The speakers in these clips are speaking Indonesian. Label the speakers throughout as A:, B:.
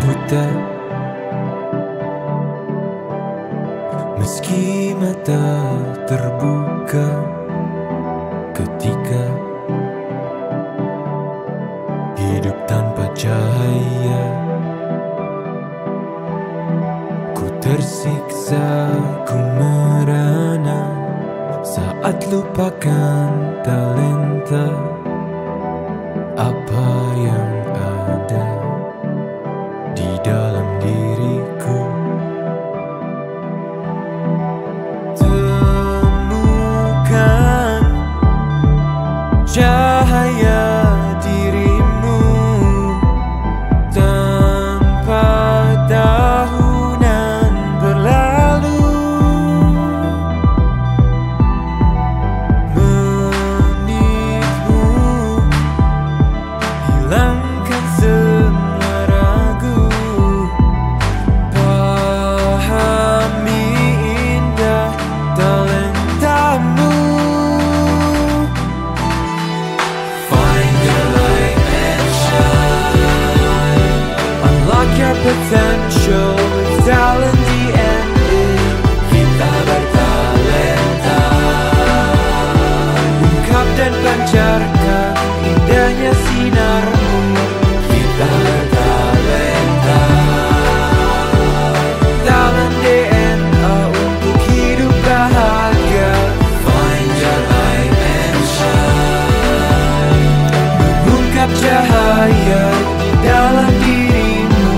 A: buta, meski mata terbuka ketika hidup tanpa cahaya. Ku tersiksa, ku merana saat lupakan talenta apa yang ada di dalam diriku. Temukan cahaya dirimu tanpa tahunan berlalu, menitmu hilangkan semua ragu, pahami indah talentamu. Find your light and shine, unlock your potential with talent DNA. Kita bertalenta, ungkap dan pancarkan indahnya sinarmu. Kita bertalenta, talent DNA untuk hidup bahagia. Find your light and shine, mengungkap cahaya di dalam dirimu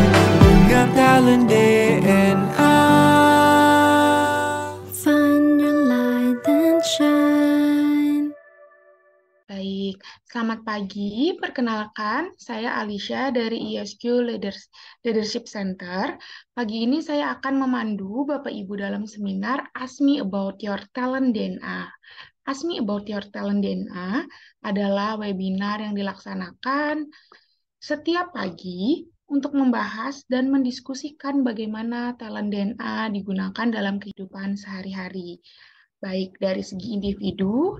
A: dengan talent DNA.
B: Find your light and shine.
C: Baik, selamat pagi. Perkenalkan, saya Alicia dari ISQ Leadership Center. Pagi ini saya akan memandu Bapak Ibu dalam seminar Ask Me About Your Talent DNA. Ask Me About Your Talent DNA adalah webinar yang dilaksanakan setiap pagi untuk membahas dan mendiskusikan bagaimana talent DNA digunakan dalam kehidupan sehari-hari, baik dari segi individu,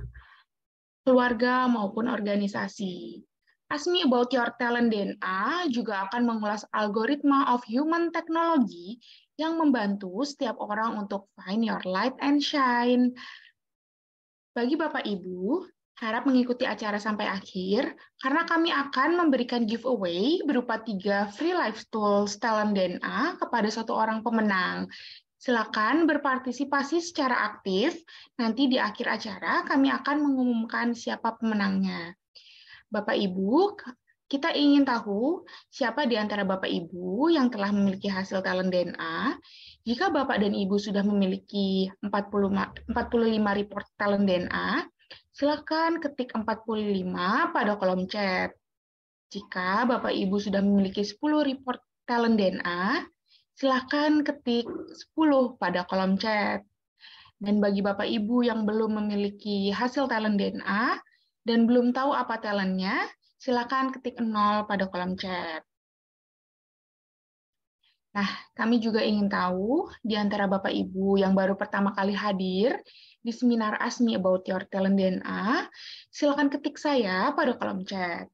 C: keluarga, maupun organisasi. Ask Me About Your Talent DNA juga akan mengulas algoritma of human technology yang membantu setiap orang untuk find your light and shine. Bagi Bapak Ibu, harap mengikuti acara sampai akhir, karena kami akan memberikan giveaway berupa 3 free life tools talent DNA kepada 1 orang pemenang. Silakan berpartisipasi secara aktif, nanti di akhir acara kami akan mengumumkan siapa pemenangnya. Bapak Ibu, kita ingin tahu siapa di antara Bapak Ibu yang telah memiliki hasil talent DNA. Jika Bapak dan Ibu sudah memiliki 45 report talent DNA, silakan ketik 45 pada kolom chat. Jika Bapak Ibu sudah memiliki 10 report talent DNA, silakan ketik 10 pada kolom chat. Dan bagi Bapak Ibu yang belum memiliki hasil talent DNA dan belum tahu apa talentnya, silakan ketik 0 pada kolom chat. Nah, kami juga ingin tahu, di antara Bapak Ibu yang baru pertama kali hadir di seminar Ask Me About Your Talent DNA, silakan ketik saya pada kolom chat.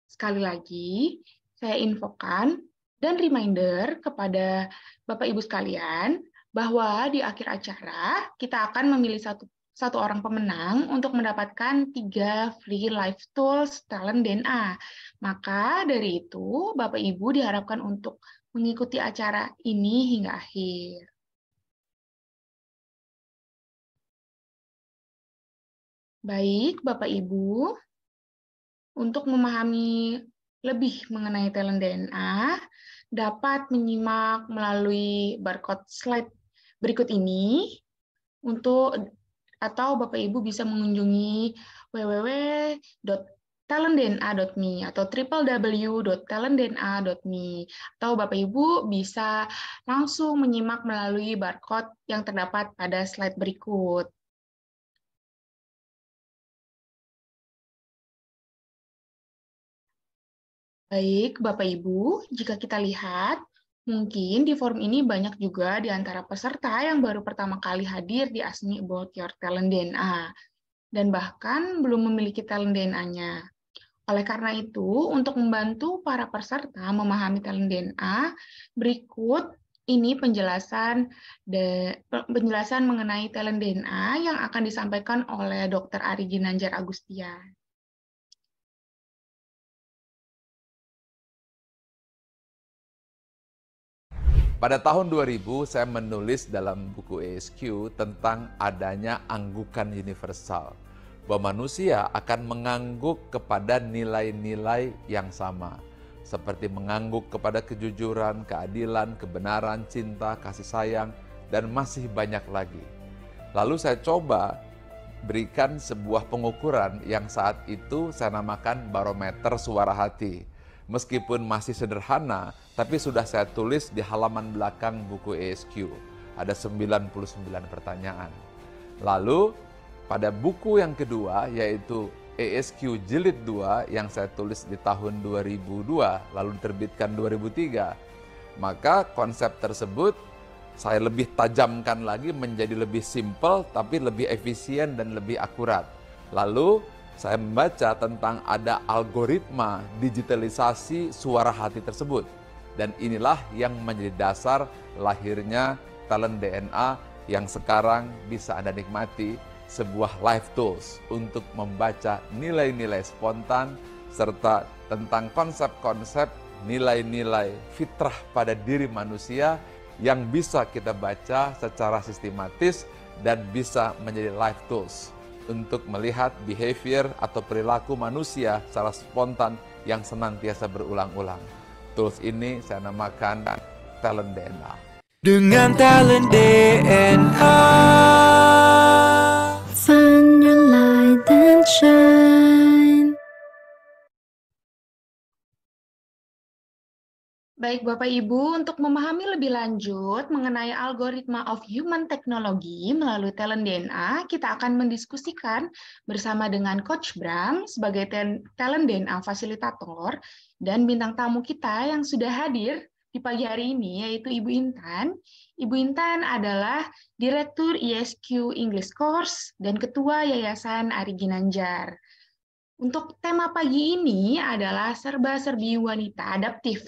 C: Sekali lagi, saya infokan dan reminder kepada Bapak Ibu sekalian, bahwa di akhir acara, kita akan memilih satu orang pemenang untuk mendapatkan 3 free life tools talent DNA. Maka dari itu, Bapak Ibu diharapkan untuk mengikuti acara ini hingga akhir. Baik, Bapak Ibu, untuk memahami lebih mengenai talent DNA, dapat menyimak melalui barcode slide berikut ini, atau Bapak Ibu bisa mengunjungi www.talentdna.me atau www.talentdna.me, atau Bapak Ibu bisa langsung menyimak melalui barcode yang terdapat pada slide berikut. Baik, Bapak Ibu, jika kita lihat, mungkin di forum ini banyak juga di antara peserta yang baru pertama kali hadir di Ask Me About Your Talent DNA, dan bahkan belum memiliki talent DNA-nya. Oleh karena itu, untuk membantu para peserta memahami talent DNA, berikut ini penjelasan mengenai talent DNA yang akan disampaikan oleh Dr. Ari Ginanjar Agustia.
D: Pada tahun 2000, saya menulis dalam buku ESQ tentang adanya anggukan universal, bahwa manusia akan mengangguk kepada nilai-nilai yang sama, seperti mengangguk kepada kejujuran, keadilan, kebenaran, cinta, kasih sayang, dan masih banyak lagi. Lalu saya coba berikan sebuah pengukuran yang saat itu saya namakan barometer suara hati. Meskipun masih sederhana, tapi sudah saya tulis di halaman belakang buku ESQ. Ada 99 pertanyaan. Lalu pada buku yang kedua, yaitu ESQ Jilid 2 yang saya tulis di tahun 2002, lalu diterbitkan 2003, maka konsep tersebut saya lebih tajamkan lagi menjadi lebih simpel, tapi lebih efisien dan lebih akurat. Lalu saya membaca tentang ada algoritma digitalisasi suara hati tersebut. Dan inilah yang menjadi dasar lahirnya talent DNA yang sekarang bisa Anda nikmati, sebuah live tools untuk membaca nilai-nilai spontan serta tentang konsep-konsep nilai-nilai fitrah pada diri manusia yang bisa kita baca secara sistematis dan bisa menjadi live tools untuk melihat behavior atau perilaku manusia secara spontan yang senantiasa berulang-ulang. Tools ini saya namakan talent DNA.
A: Dengan talent DNA,
B: Find your light and shine.
C: Baik Bapak Ibu, untuk memahami lebih lanjut mengenai algoritma of human technology melalui talent DNA, kita akan mendiskusikan bersama dengan Coach Bram sebagai talent DNA fasilitator dan bintang tamu kita yang sudah hadir di pagi hari ini, yaitu Ibu Intan. Ibu Intan adalah Direktur ESQ English Course dan Ketua Yayasan Ari Ginanjar. Untuk tema pagi ini adalah serba-serbi wanita adaptif.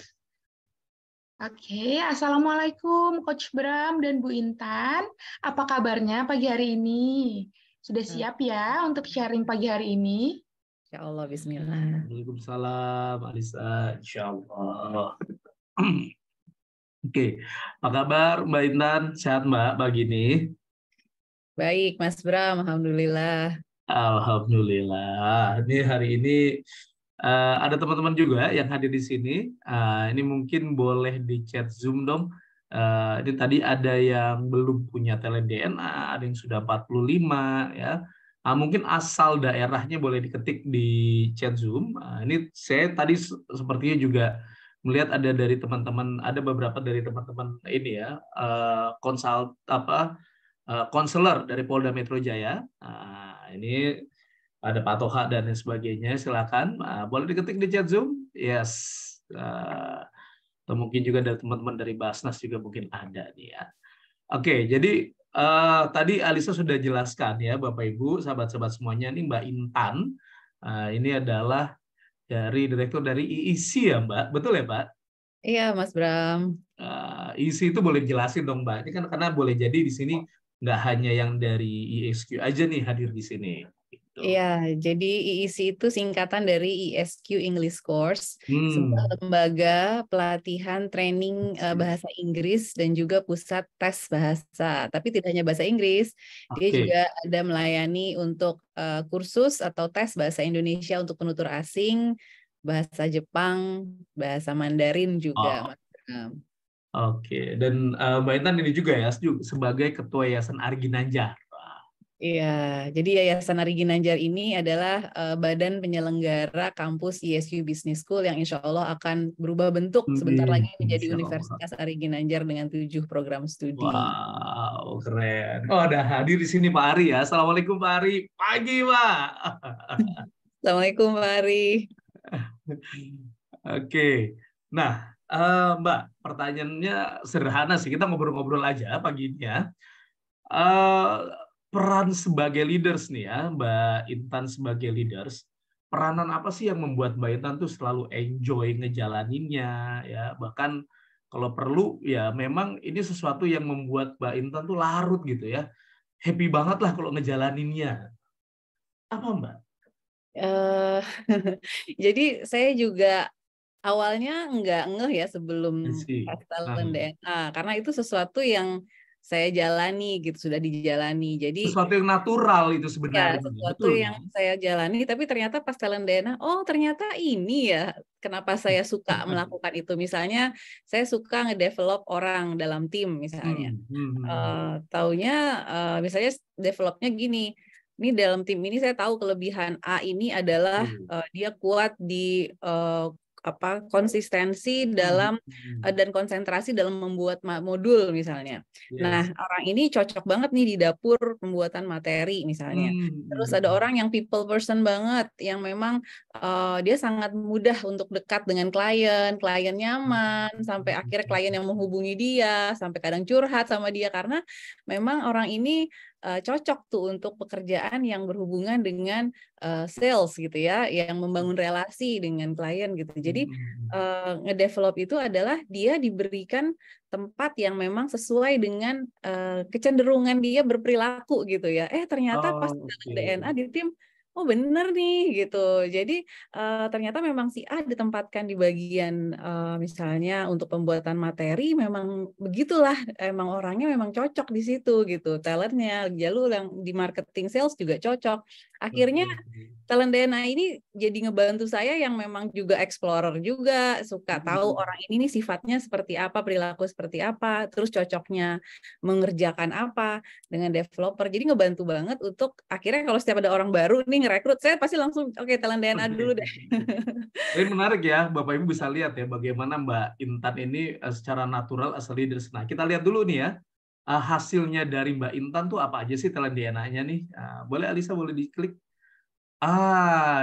C: Oke, Assalamualaikum Coach Bram dan Bu Intan. Apa kabarnya pagi hari ini? Sudah siap ya untuk sharing pagi hari ini?
E: Insya Allah, bismillah.
F: Waalaikumsalam, Alisa, insya Allah. Oke, apa kabar Mbak Intan? Sehat Mbak pagi ini?
E: Baik, Mas Bram, alhamdulillah.
F: Alhamdulillah. Ini hari ini ada teman-teman juga yang hadir di sini. Ini mungkin boleh di chat Zoom dong. Ini tadi ada yang belum punya talent DNA, ada yang sudah 45 ya. Mungkin asal daerahnya boleh diketik di chat Zoom. Ini saya tadi sepertinya juga melihat ada dari teman-teman, ada beberapa dari teman-teman ini ya, konselor dari Polda Metro Jaya. Ini ada Pak Toha dan lain sebagainya. Silakan, boleh diketik di chat Zoom. Yes. Atau mungkin juga dari teman-teman dari Basnas juga mungkin ada nih ya. Oke, jadi tadi Alisa sudah jelaskan ya Bapak Ibu, sahabat-sahabat semuanya, ini Mbak Intan. Ini adalah direktur dari IIC ya Mbak, betul ya Mbak?
E: Iya Mas Bram.
F: IIC itu boleh jelasin dong Mbak, ini kan karena boleh jadi di sini nggak hanya yang dari ESQ aja nih hadir di sini.
E: Iya, jadi IIC itu singkatan dari ESQ English Course, sebuah lembaga pelatihan training bahasa Inggris dan juga pusat tes bahasa. Tapi tidak hanya bahasa Inggris, dia juga ada melayani untuk kursus atau tes bahasa Indonesia untuk penutur asing, bahasa Jepang, bahasa Mandarin juga.
F: Oke, dan Mbak Intan ini juga ya sebagai Ketua Yayasan Ari Ginanjar.
E: Iya, jadi Yayasan Ari Ginanjar ini adalah badan penyelenggara kampus ESQ Business School yang insya Allah akan berubah bentuk sebentar lagi menjadi Universitas Ari Ginanjar dengan 7 program studi.
F: Wow, keren. Oh, ada hadir di sini Pak Ari ya. Assalamualaikum Pak Ari. Pagi Pak.
E: Assalamualaikum Pak Ari.
F: Oke, nah Mbak, pertanyaannya sederhana sih. Kita ngobrol-ngobrol aja pagi ini ya. Peran sebagai leaders nih ya, Mbak Intan sebagai leaders, peranan apa sih yang membuat Mbak Intan tuh selalu enjoy ngejalaninnya ya, bahkan kalau perlu ya memang ini sesuatu yang membuat Mbak Intan tuh larut gitu ya, happy banget lah kalau ngejalaninnya. Apa Mbak?
E: Jadi saya juga awalnya nggak ngeh ya sebelum tes talent DNA, karena itu sesuatu yang saya jalani gitu, sudah dijalani. Jadi
F: sesuatu yang natural itu sebenarnya.
E: Ya, sesuatu yang saya jalani, tapi ternyata pas talent DNA, oh ternyata ini ya kenapa saya suka melakukan itu. Misalnya saya suka ngedevelop orang dalam tim misalnya. Taunya misalnya developnya gini, ini dalam tim ini saya tahu kelebihan A ini adalah dia kuat di konsistensi dalam dan konsentrasi dalam membuat modul misalnya. Nah, orang ini cocok banget nih di dapur pembuatan materi misalnya. Terus ada orang yang people person banget, yang memang dia sangat mudah untuk dekat dengan klien nyaman, sampai akhirnya klien yang menghubungi dia, sampai kadang curhat sama dia karena memang orang ini cocok tuh untuk pekerjaan yang berhubungan dengan sales gitu ya, yang membangun relasi dengan klien gitu. Jadi ngedevelop itu adalah dia diberikan tempat yang memang sesuai dengan kecenderungan dia berperilaku gitu ya. Ternyata pas DNA di tim, oh bener nih gitu. Jadi ternyata memang si A ditempatkan di bagian misalnya untuk pembuatan materi, memang begitulah, emang orangnya memang cocok di situ gitu. Talentnya, jalur yang di marketing sales juga cocok. Akhirnya talent DNA ini jadi ngebantu saya yang memang juga explorer juga, suka tahu orang ini nih sifatnya seperti apa, perilaku seperti apa, terus cocoknya mengerjakan apa dengan developer. Jadi ngebantu banget untuk akhirnya kalau setiap ada orang baru nih ngerekrut, saya pasti langsung oke, talent DNA dulu deh.
F: Ini menarik ya, Bapak Ibu bisa lihat ya bagaimana Mbak Intan ini secara natural as a leader. Nah, kita lihat dulu nih ya, hasilnya dari Mbak Intan tuh apa aja sih talent DNA-nya nih. Boleh Alisa, boleh diklik.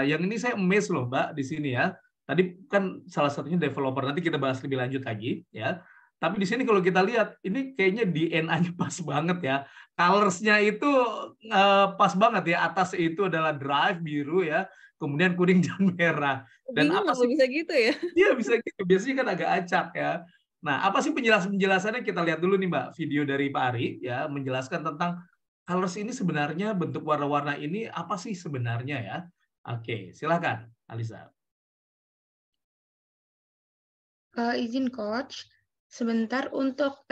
F: Yang ini saya amazed loh Mbak di sini ya. Tadi kan salah satunya developer, nanti kita bahas lebih lanjut lagi ya. Tapi di sini kalau kita lihat, ini kayaknya DNA-nya pas banget ya. Colors-nya itu pas banget ya. Atas itu adalah drive biru ya, kemudian kuning dan merah. Dan apa sih
E: bisa gitu ya?
F: Iya bisa gitu. Biasanya kan agak acak ya. Nah, apa sih penjelasannya? Kita lihat dulu nih Mbak, video dari Pak Ari ya, menjelaskan tentang colors ini sebenarnya, bentuk warna-warna ini apa sih sebenarnya ya. Oke, silakan Alisa.
C: Izin Coach, sebentar untuk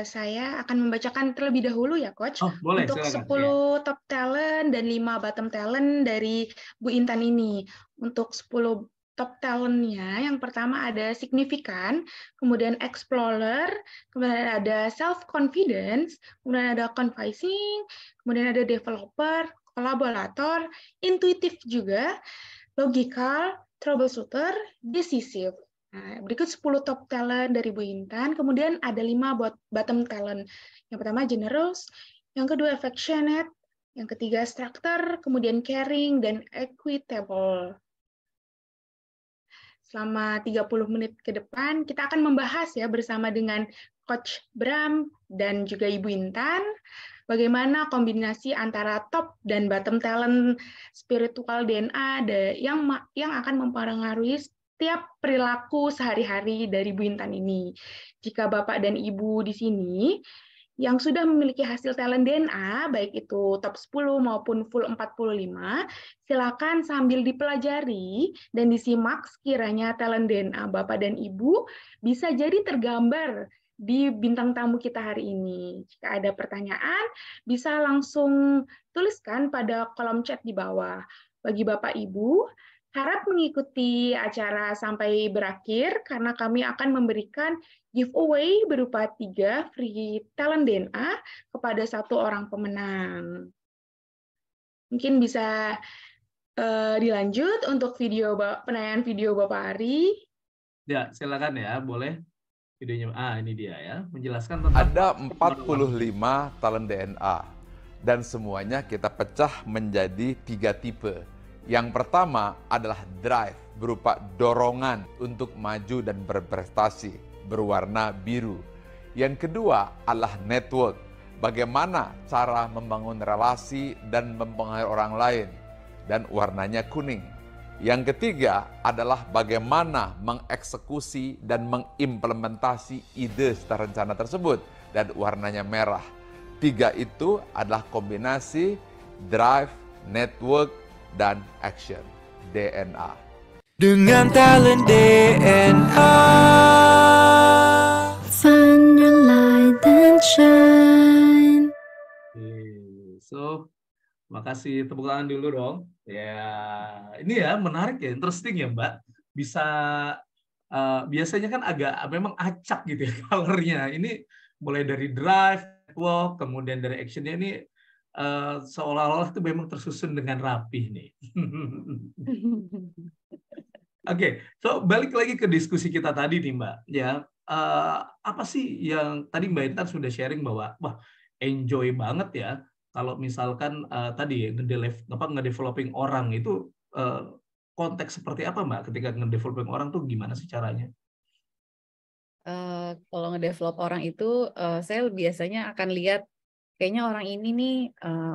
C: saya akan membacakan terlebih dahulu ya Coach.
F: Boleh,
C: untuk
F: silakan.
C: 10 top talent dan 5 bottom talent dari Bu Intan ini. Untuk 10 top talent-nya, yang pertama ada signifikan, kemudian explorer, kemudian ada self-confidence, kemudian ada confiding, kemudian ada developer, kolaborator, intuitif juga, logical, troubleshooter, decisive. Nah, berikut 10 top talent dari Bu Intan, kemudian ada 5 bottom talent. Yang pertama generous, yang kedua affectionate, yang ketiga structure, kemudian caring, dan equitable. Selama 30 menit ke depan, kita akan membahas ya bersama dengan Coach Bram dan juga Ibu Intan, bagaimana kombinasi antara top dan bottom talent spiritual DNA yang akan mempengaruhi setiap perilaku sehari-hari dari Bu Intan ini. Jika Bapak dan Ibu di sini yang sudah memiliki hasil talent DNA, baik itu top 10 maupun full 45, silakan sambil dipelajari dan disimak sekiranya talent DNA Bapak dan Ibu bisa jadi tergambar di bintang tamu kita hari ini. Jika ada pertanyaan, bisa langsung tuliskan pada kolom chat di bawah. Bagi Bapak Ibu, harap mengikuti acara sampai berakhir karena kami akan memberikan giveaway berupa 3 free talent DNA kepada 1 orang pemenang. Mungkin bisa dilanjut untuk penayangan video Bapak Ari.
F: Ya, silakan ya, boleh videonya. Ini dia ya, menjelaskan tentang
D: ada 45 talent DNA dan semuanya kita pecah menjadi 3 tipe. Yang pertama adalah drive, berupa dorongan untuk maju dan berprestasi, berwarna biru. Yang kedua adalah network, bagaimana cara membangun relasi dan mempengaruhi orang lain, dan warnanya kuning. Yang ketiga adalah bagaimana mengeksekusi dan mengimplementasi ide serta rencana tersebut, dan warnanya merah. 3 itu adalah kombinasi drive, network, dan action, DNA.
A: Dengan talent DNA.
B: Find your light and shine.
F: So, makasih, tepuk tangan dulu dong. Ya, ini ya menarik ya, interesting ya Mbak. Bisa biasanya kan agak memang acak gitu ya colornya. Ini mulai dari drive, network, kemudian dari actionnya ini seolah-olah itu memang tersusun dengan rapih nih. Oke, so balik lagi ke diskusi kita tadi nih Mbak. Ya, apa sih yang tadi Mbak Intan sudah sharing bahwa wah enjoy banget ya. Kalau misalkan tadi ngedeveloping orang itu konteks seperti apa Mbak ketika ngedeveloping orang tuh gimana sih caranya?
E: Kalau ngedevelop orang itu saya biasanya akan lihat kayaknya orang ini nih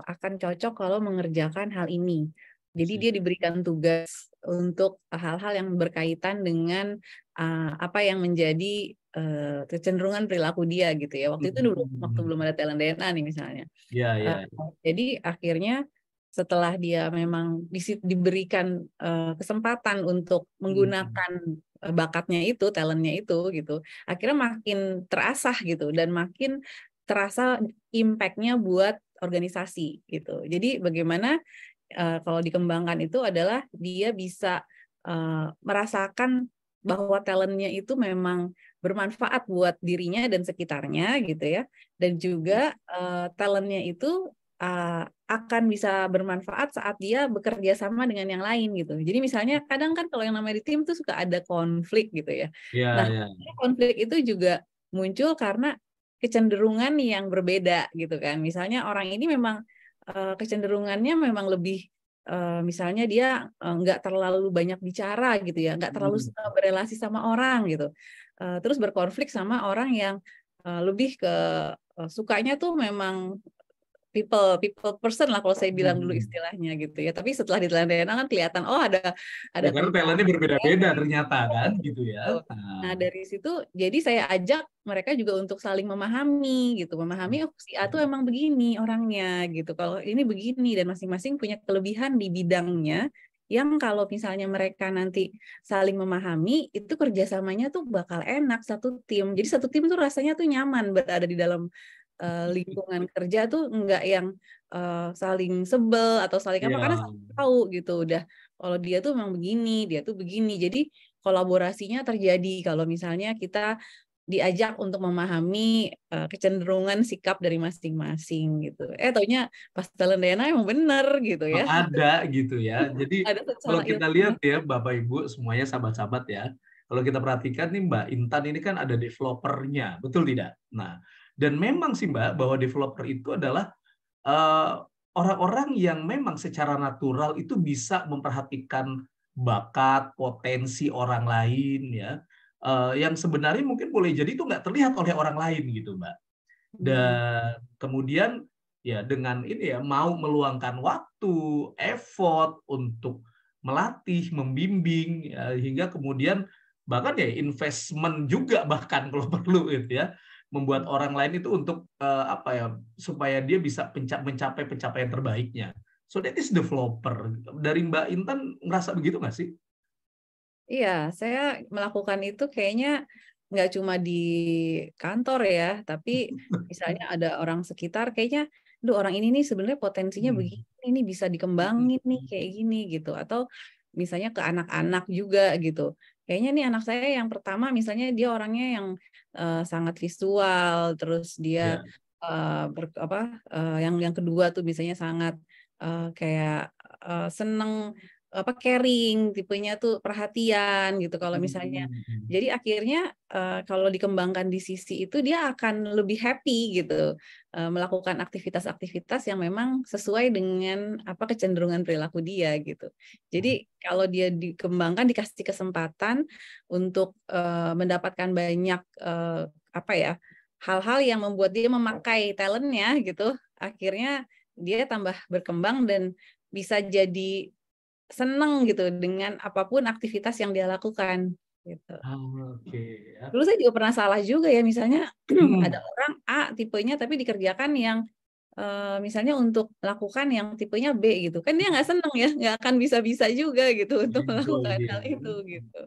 E: akan cocok kalau mengerjakan hal ini. Jadi dia diberikan tugas untuk hal-hal yang berkaitan dengan apa yang menjadi kecenderungan perilaku dia gitu ya. Waktu itu waktu belum ada talent DNA nih misalnya. Jadi akhirnya setelah dia memang diberikan kesempatan untuk menggunakan bakatnya itu, talentnya itu gitu, akhirnya makin terasah gitu dan makin terasa impact-nya buat organisasi gitu. Jadi bagaimana kalau dikembangkan itu adalah dia bisa merasakan bahwa talentnya itu memang bermanfaat buat dirinya dan sekitarnya gitu ya, dan juga talentnya itu akan bisa bermanfaat saat dia bekerja sama dengan yang lain gitu. Jadi misalnya kadang kan kalau yang namanya di tim tuh suka ada konflik gitu ya. Nah, konflik itu juga muncul karena kecenderungan yang berbeda gitu kan. Misalnya orang ini memang kecenderungannya memang lebih misalnya dia nggak terlalu banyak bicara gitu ya, nggak terlalu berelasi sama orang gitu. Terus berkonflik sama orang yang lebih ke sukanya tuh memang people person lah kalau saya bilang dulu istilahnya gitu ya. Tapi setelah ditelan kan kelihatan ada
F: karena talentnya berbeda-beda ternyata kan gitu ya.
E: Nah dari situ jadi saya ajak mereka juga untuk saling memahami gitu, memahami si A tuh emang begini orangnya gitu. Kalau ini begini dan masing-masing punya kelebihan di bidangnya yang kalau misalnya mereka nanti saling memahami itu kerjasamanya tuh bakal enak satu tim. Jadi satu tim tuh rasanya tuh nyaman berada di dalam lingkungan kerja tuh enggak yang saling sebel atau saling apa karena tahu gitu udah kalau dia tuh memang begini, dia tuh begini. Jadi kolaborasinya terjadi kalau misalnya kita diajak untuk memahami kecenderungan sikap dari masing-masing gitu. Taunya pas talent DNA emang bener gitu ya.
F: Ada gitu ya. Jadi kalau kita lihat ya Bapak Ibu semuanya sahabat-sahabat ya. Kalau kita perhatikan nih Mbak Intan ini kan ada developernya, betul tidak? Nah, dan memang sih Mbak bahwa developer itu adalah orang-orang yang memang secara natural itu bisa memperhatikan bakat, potensi orang lain ya, yang sebenarnya mungkin boleh jadi itu nggak terlihat oleh orang lain gitu Mbak. Dan kemudian ya dengan ini ya mau meluangkan waktu, effort untuk melatih, membimbing ya, hingga kemudian bahkan ya investment juga bahkan kalau perlu gitu ya. Membuat orang lain itu untuk supaya dia bisa mencapai pencapaian terbaiknya. So that is developer. Dari Mbak Intan ngerasa begitu nggak sih?
E: Iya, saya melakukan itu kayaknya nggak cuma di kantor ya, tapi misalnya ada orang sekitar kayaknya, orang ini nih sebenarnya potensinya begini, ini bisa dikembangin nih kayak gini gitu. Atau misalnya ke anak-anak juga gitu. Kayaknya nih anak saya yang pertama misalnya dia orangnya yang sangat visual, terus dia yang kedua tuh misalnya sangat kayak seneng caring, tipenya tuh perhatian gitu kalau misalnya. Jadi akhirnya kalau dikembangkan di sisi itu dia akan lebih happy gitu melakukan aktivitas-aktivitas yang memang sesuai dengan kecenderungan perilaku dia gitu. Jadi kalau dia dikembangkan, dikasih kesempatan untuk mendapatkan banyak hal-hal yang membuat dia memakai talentnya gitu, akhirnya dia tambah berkembang dan bisa jadi seneng gitu dengan apapun aktivitas yang dia lakukan gitu.
F: Oke. Ya.
E: Dulu saya juga pernah salah juga ya, misalnya ada orang A tipenya tapi dikerjakan yang misalnya untuk melakukan yang tipenya B gitu, kan dia nggak seneng ya, nggak akan bisa-bisa juga gitu untuk
F: Betul
E: melakukan
F: dia.
E: hal itu gitu.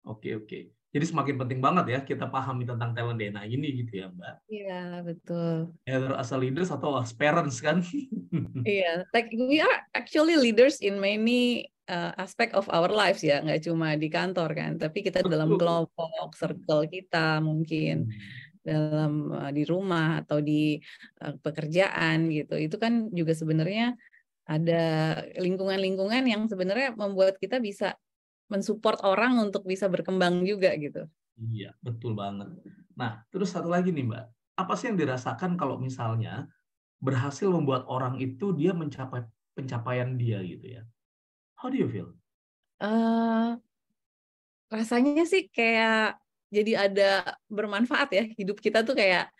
F: Oke. Jadi semakin penting banget ya kita pahami tentang talent DNA ini gitu ya, Mbak.
E: Iya, betul.
F: Either as a leaders atau as parents kan.
E: Iya, like we are actually leaders in many aspect of our lives ya, nggak cuma di kantor kan, tapi kita dalam
F: Betul.
E: kelompok, circle kita mungkin dalam di rumah atau di pekerjaan gitu. Itu kan juga sebenarnya ada lingkungan-lingkungan yang sebenarnya membuat kita bisa mensupport orang untuk bisa berkembang juga gitu.
F: Iya, betul banget. Nah, terus satu lagi nih, Mbak. Apa sih yang dirasakan kalau misalnya berhasil membuat orang itu dia mencapai pencapaian dia gitu ya? How do you feel?
E: Rasanya sih kayak jadi ada bermanfaat ya, hidup kita tuh kayak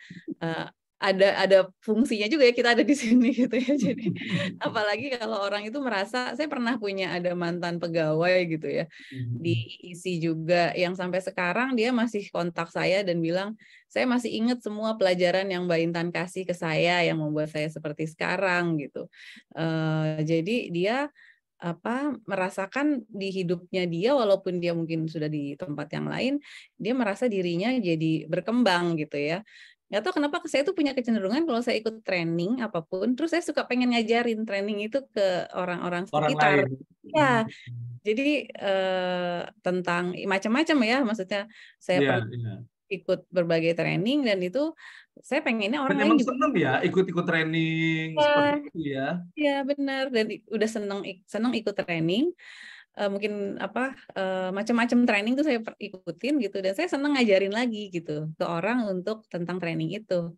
E: ada fungsinya juga ya, kita ada di sini gitu ya. Jadi apalagi kalau orang itu merasa, saya pernah punya ada mantan pegawai gitu ya di IIC juga, yang sampai sekarang dia masih kontak saya dan bilang, saya masih ingat semua pelajaran yang Mbak Intan kasih ke saya yang membuat saya seperti sekarang gitu. Jadi dia merasakan di hidupnya dia, walaupun dia mungkin sudah di tempat yang lain, dia merasa dirinya jadi berkembang gitu ya. Nggak tahu kenapa saya tuh punya kecenderungan kalau saya ikut training apapun, terus saya suka pengen ngajarin training itu ke orang-orang sekitar. Ya, jadi tentang macam-macam ya, maksudnya saya ikut berbagai training dan itu saya pengennya orang lain juga
F: seneng ya ikut-ikut training seperti itu ya. Iya
E: benar, dan udah seneng ikut training. Mungkin macam-macam training tuh saya ikutin gitu, dan saya seneng ngajarin lagi gitu ke orang untuk tentang training itu.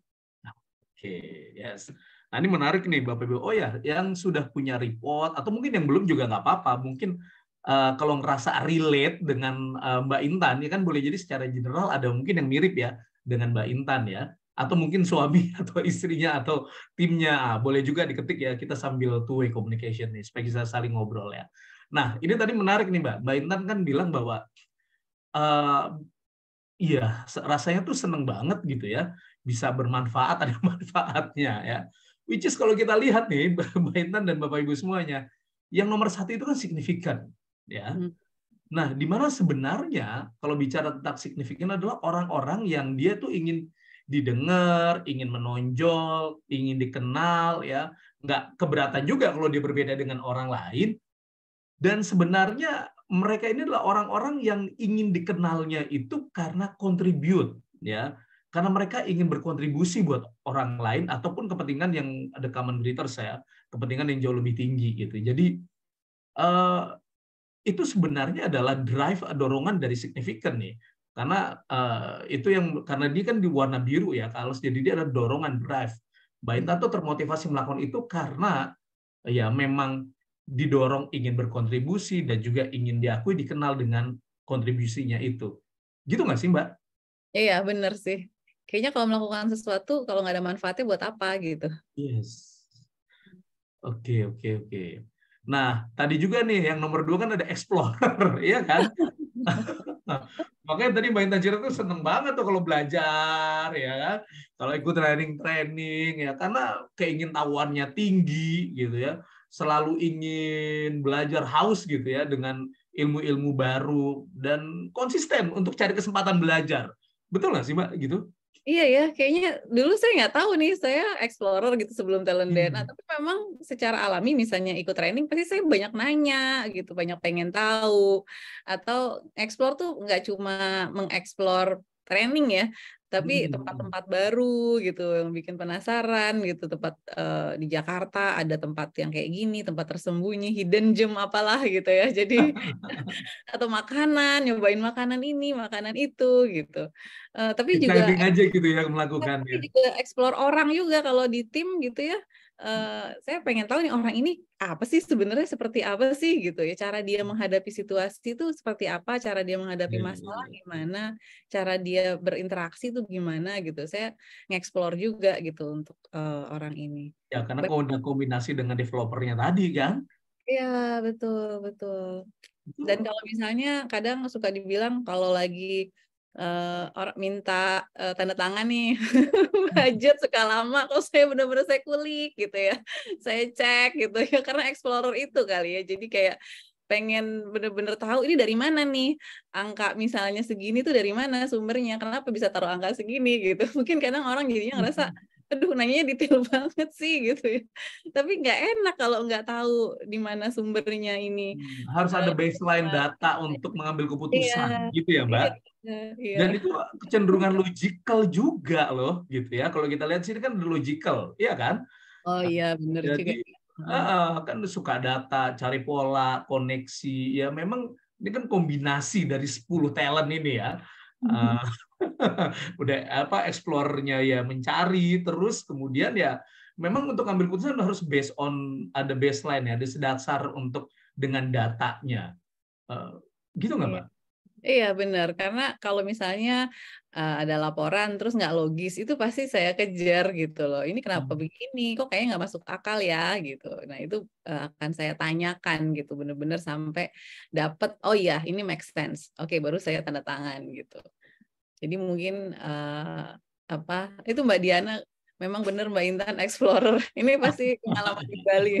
F: Oke, yes. Nah ini menarik nih Bapak Ibu. Oh ya, yang sudah punya report atau mungkin yang belum juga nggak apa-apa. Mungkin kalau ngerasa relate dengan Mbak Intan, ya kan boleh jadi secara general ada mungkin yang mirip ya dengan Mbak Intan ya. Atau mungkin suami atau istrinya atau timnya. Boleh juga diketik ya, kita sambil two-way communication nih, supaya bisa saling ngobrol ya. Nah, ini tadi menarik nih Mbak. Mbak Intan kan bilang bahwa iya, rasanya tuh seneng banget gitu ya, bisa bermanfaat, ada manfaatnya ya. Which is kalau kita lihat nih, Mbak Intan dan Bapak Ibu semuanya, yang nomor satu itu kan signifikan ya. Nah, di mana sebenarnya kalau bicara tentang signifikan adalah orang-orang yang dia tuh ingin didengar, ingin menonjol, ingin dikenal ya, nggak keberatan juga kalau dia berbeda dengan orang lain. Dan sebenarnya mereka ini adalah orang-orang yang ingin dikenalnya itu karena contribute ya, karena mereka ingin berkontribusi buat orang lain ataupun kepentingan yang ada common greaters ya, kepentingan yang jauh lebih tinggi gitu. Jadi itu sebenarnya adalah drive, dorongan dari signifikan nih. Karena itu yang karena dia kan di warna biru ya, kalau jadi dia ada dorongan drive. Mbak Intan tuh termotivasi melakukan itu karena ya memang didorong ingin berkontribusi dan juga ingin diakui, dikenal dengan kontribusinya itu. Gitu nggak sih Mbak?
E: Iya benar sih. Kayaknya kalau melakukan sesuatu kalau nggak ada manfaatnya buat apa gitu.
F: Yes. Oke. Nah, tadi juga nih yang nomor 2 kan ada explorer, ya kan? Makanya tadi Mbak Intan cerita tuh seneng banget tuh kalau belajar, ya kan? Kalau ikut training ya, karena keingintahuannya tinggi gitu ya, selalu ingin belajar, haus gitu ya dengan ilmu-ilmu baru dan konsisten untuk cari kesempatan belajar. Betul nggak sih Mbak gitu?
E: Iya ya, kayaknya dulu saya nggak tahu nih, saya explorer gitu sebelum talent DNA, tapi memang secara alami misalnya ikut training, pasti saya banyak nanya gitu, banyak pengen tahu, atau explore tuh nggak cuma mengeksplor training ya, tapi tempat-tempat baru gitu, yang bikin penasaran gitu, tempat di Jakarta ada tempat yang kayak gini, tempat tersembunyi, hidden gem apalah gitu ya, jadi atau makanan, nyobain makanan ini, makanan itu gitu. Tapi juga
F: aja gitu ya melakukan ya.
E: Juga explore orang juga kalau di tim gitu ya. Saya pengen tahu nih orang ini apa sih sebenarnya, seperti apa sih gitu ya, cara dia menghadapi situasi itu seperti apa, cara dia menghadapi masalah gimana, cara dia berinteraksi itu gimana gitu. Saya nge-explore juga gitu untuk orang ini.
F: Ya karena kombinasi dengan developernya tadi kan.
E: Iya, betul, betul. Dan kalau misalnya kadang suka dibilang kalau lagi orang minta tanda tangan nih budget suka lama, kok saya benar-benar saya kulik gitu ya, saya cek gitu ya, karena explorer itu kali ya, jadi kayak pengen bener-bener tahu ini dari mana nih, angka misalnya segini tuh dari mana sumbernya, kenapa bisa taruh angka segini gitu. Mungkin kadang orang jadinya ngerasa, aduh nanyanya detail banget sih gitu ya. Tapi nggak enak kalau nggak tahu di mana sumbernya ini.
F: Harus ada baseline data untuk mengambil keputusan,
E: Iya,
F: gitu ya, Mbak.
E: iya.
F: Dan itu kecenderungan logical juga loh, gitu ya. Kalau kita lihat sini kan logical, iya kan?
E: Oh iya, bener juga.
F: Jadi kan suka data, cari pola, koneksi. Ya memang ini kan kombinasi dari 10 talent ini ya. Udah explore-nya ya mencari, terus kemudian ya memang untuk ambil keputusan harus based on ada baseline ya, ada dasar untuk dengan datanya. Gitu nggak, Mbak?
E: Iya benar, karena kalau misalnya ada laporan terus nggak logis, itu pasti saya kejar gitu loh. Ini kenapa begini? Kok kayaknya nggak masuk akal ya gitu. Nah itu akan saya tanyakan gitu, benar-benar sampai dapat. Oh iya, ini make sense. Oke, baru saya tanda tangan gitu. Jadi mungkin itu Mbak Diana memang benar Mbak Intan explorer. Ini pasti pengalaman di Bali.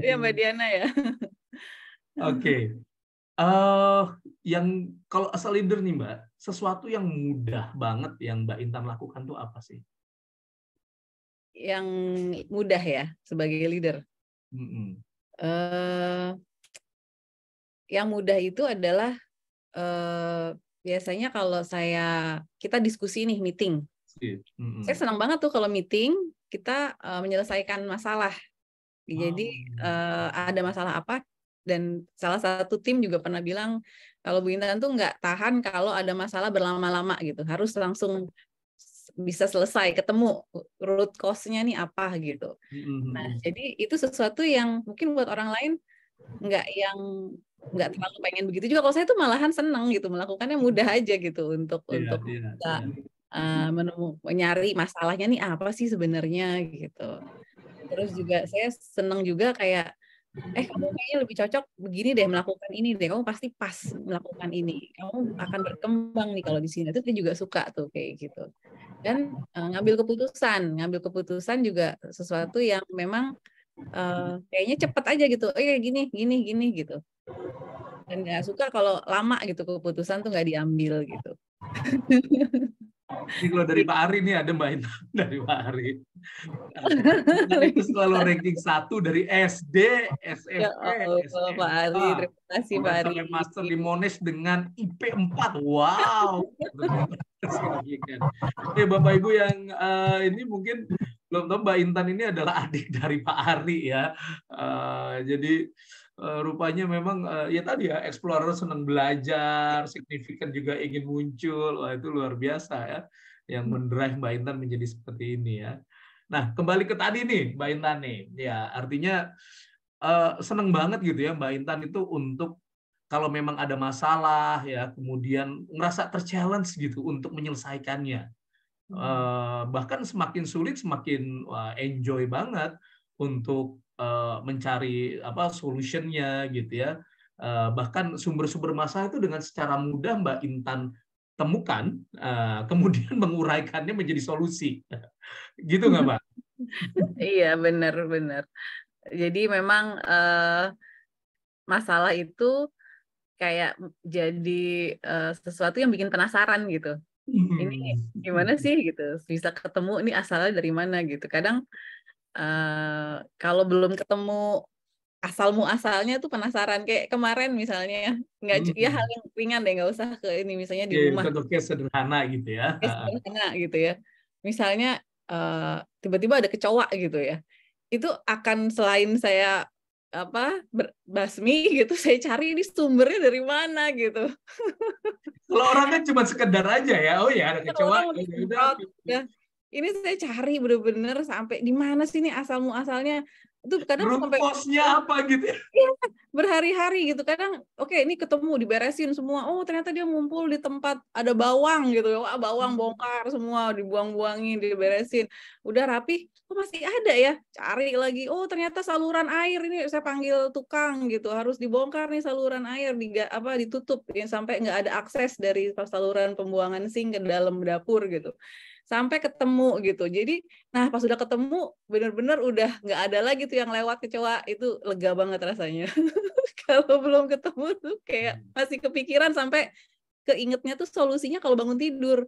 E: Iya Mbak Diana ya.
F: Oke. Yang kalau asal leader nih Mbak, sesuatu yang mudah banget yang Mbak Intan lakukan tuh apa sih?
E: Yang mudah ya sebagai leader. Yang mudah itu adalah biasanya kalau kita diskusi nih meeting. Saya senang banget tuh kalau meeting kita menyelesaikan masalah. Jadi ada masalah apa, dan salah satu tim juga pernah bilang kalau Bu Intan tuh nggak tahan kalau ada masalah berlama-lama gitu, harus langsung bisa selesai, ketemu root cause-nya nih apa gitu. Nah jadi itu sesuatu yang mungkin buat orang lain nggak terlalu pengen begitu juga. Kalau saya tuh malahan senang gitu melakukannya, mudah aja gitu untuk bisa mencari masalahnya nih apa sih sebenarnya gitu. Terus juga saya senang juga kayak kamu kayaknya lebih cocok begini deh, melakukan ini deh, kamu pasti pas melakukan ini, kamu akan berkembang nih kalau di sini. Itu saya juga suka tuh kayak gitu. Dan ngambil keputusan juga sesuatu yang memang kayaknya cepet aja gitu, gini gitu. Dan nggak suka kalau lama gitu keputusan tuh nggak diambil gitu.
F: Ini kalau dari Pak Ari nih ada Mbak Intan dari Pak Ari. Itu selalu ranking 1 dari SD, SMP, SMA.
E: Pak Ari, terima kasih Pak Ari.
F: Sampai master di Monash dengan IP 4. Wow. Oke Bapak Ibu yang ini mungkin belum tahu, Mbak Intan ini adalah adik dari Pak Ari ya. Jadi rupanya memang ya tadi ya, explorer senang belajar, signifikan juga ingin muncul. Wah, itu luar biasa ya, yang mendrive Mbak Intan menjadi seperti ini ya. Nah, kembali ke tadi nih Mbak Intan nih. Ya, artinya senang banget gitu ya Mbak Intan itu untuk kalau memang ada masalah ya, kemudian ngerasa ter-challenge gitu untuk menyelesaikannya. Bahkan semakin sulit semakin enjoy banget untuk mencari solutionnya gitu ya. Bahkan sumber-sumber masalah itu dengan secara mudah Mbak Intan temukan, kemudian menguraikannya menjadi solusi. Gitu nggak Mbak?
E: Iya benar. Jadi memang masalah itu kayak jadi sesuatu yang bikin penasaran gitu. Ini gimana sih gitu, bisa ketemu ini asalnya dari mana gitu. Kadang kalau belum ketemu asal muasalnya tuh penasaran, kayak kemarin misalnya ya hal yang ringan deh, nggak usah ke ini, misalnya di rumah
F: contohnya sederhana gitu ya,
E: sederhana gitu ya, misalnya tiba-tiba ada kecoa gitu ya, itu akan selain saya basmi gitu, saya cari ini sumbernya dari mana gitu.
F: Kalau orang kan cuma sekedar aja ya, oh ya ada kecoa
E: ya. Ini saya cari bener-bener sampai di mana sih nih asal muasalnya. Itu kadang
F: Root
E: sampai
F: cause-nya apa gitu ya?
E: berhari-hari gitu. Kadang oke, ini ketemu diberesin semua. Oh, ternyata dia ngumpul di tempat ada bawang gitu. Wah, bawang bongkar semua, dibuang-buangin, diberesin. Udah rapi, oh masih ada ya. Cari lagi. Oh, ternyata saluran air ini saya panggil tukang gitu. Harus dibongkar nih saluran air, ditutup ya, sampai nggak ada akses dari saluran pembuangan sink ke dalam dapur gitu. Sampai ketemu gitu. Jadi, nah pas udah ketemu, bener-bener udah nggak ada lagi tuh yang lewat kecoa. Itu lega banget rasanya. Kalau belum ketemu tuh kayak masih kepikiran sampai keingetnya tuh solusinya kalau bangun tidur.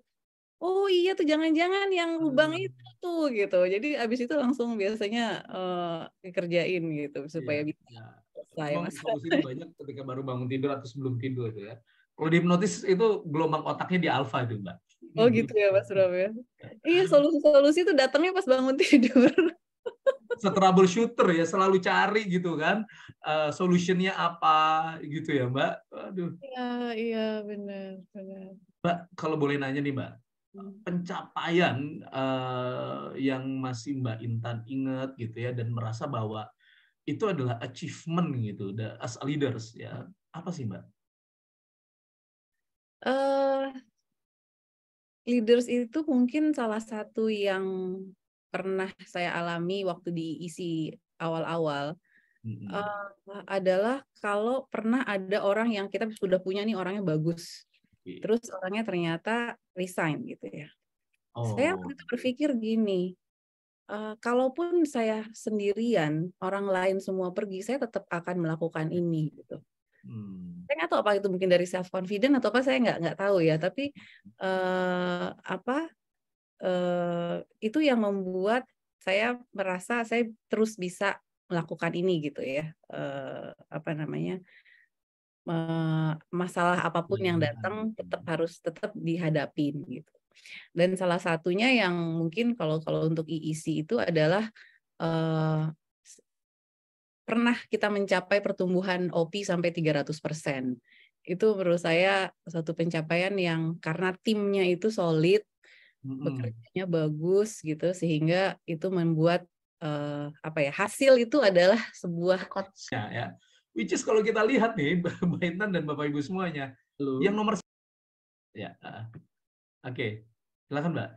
E: Oh iya tuh jangan-jangan yang lubang itu tuh gitu. Jadi abis itu langsung biasanya dikerjain gitu supaya bisa selesai
F: Memang
E: masalah.
F: solusi itu banyak ketika baru bangun tidur atau sebelum tidur itu ya. Kalau dihipnotis itu gelombang otaknya di alfa itu, Mbak.
E: Oh gitu ya Mas Bram ya. Iya, solusi-solusi itu datangnya pas bangun tidur.
F: Se-troubleshooter ya, selalu cari gitu kan, solutionnya apa gitu ya, Mbak. Aduh.
E: Iya benar.
F: Mbak, kalau boleh nanya nih, Mbak, pencapaian yang masih Mbak Intan ingat gitu ya dan merasa bahwa itu adalah achievement gitu, as a leaders ya, apa sih, Mbak?
E: Leaders itu mungkin salah satu yang pernah saya alami waktu di isi awal-awal adalah kalau pernah ada orang yang kita sudah punya nih orangnya bagus, terus orangnya ternyata resign gitu ya. Saya waktu itu berpikir gini, kalaupun saya sendirian, orang lain semua pergi, saya tetap akan melakukan ini gitu. Saya nggak tahu apa itu mungkin dari self confident atau apa, saya nggak tahu ya, tapi itu yang membuat saya merasa saya terus bisa melakukan ini gitu ya, masalah apapun yang datang tetap dihadapin gitu. Dan salah satunya yang mungkin kalau untuk EEC itu adalah pernah kita mencapai pertumbuhan OP sampai 300%. Itu menurut saya satu pencapaian yang karena timnya itu solid, bekerjanya bagus gitu, sehingga itu membuat hasil itu adalah sebuah
F: ya. Which is kalau kita lihat nih, Mbak Intan dan Bapak Ibu semuanya, yang nomor ya, oke, silakan Mbak.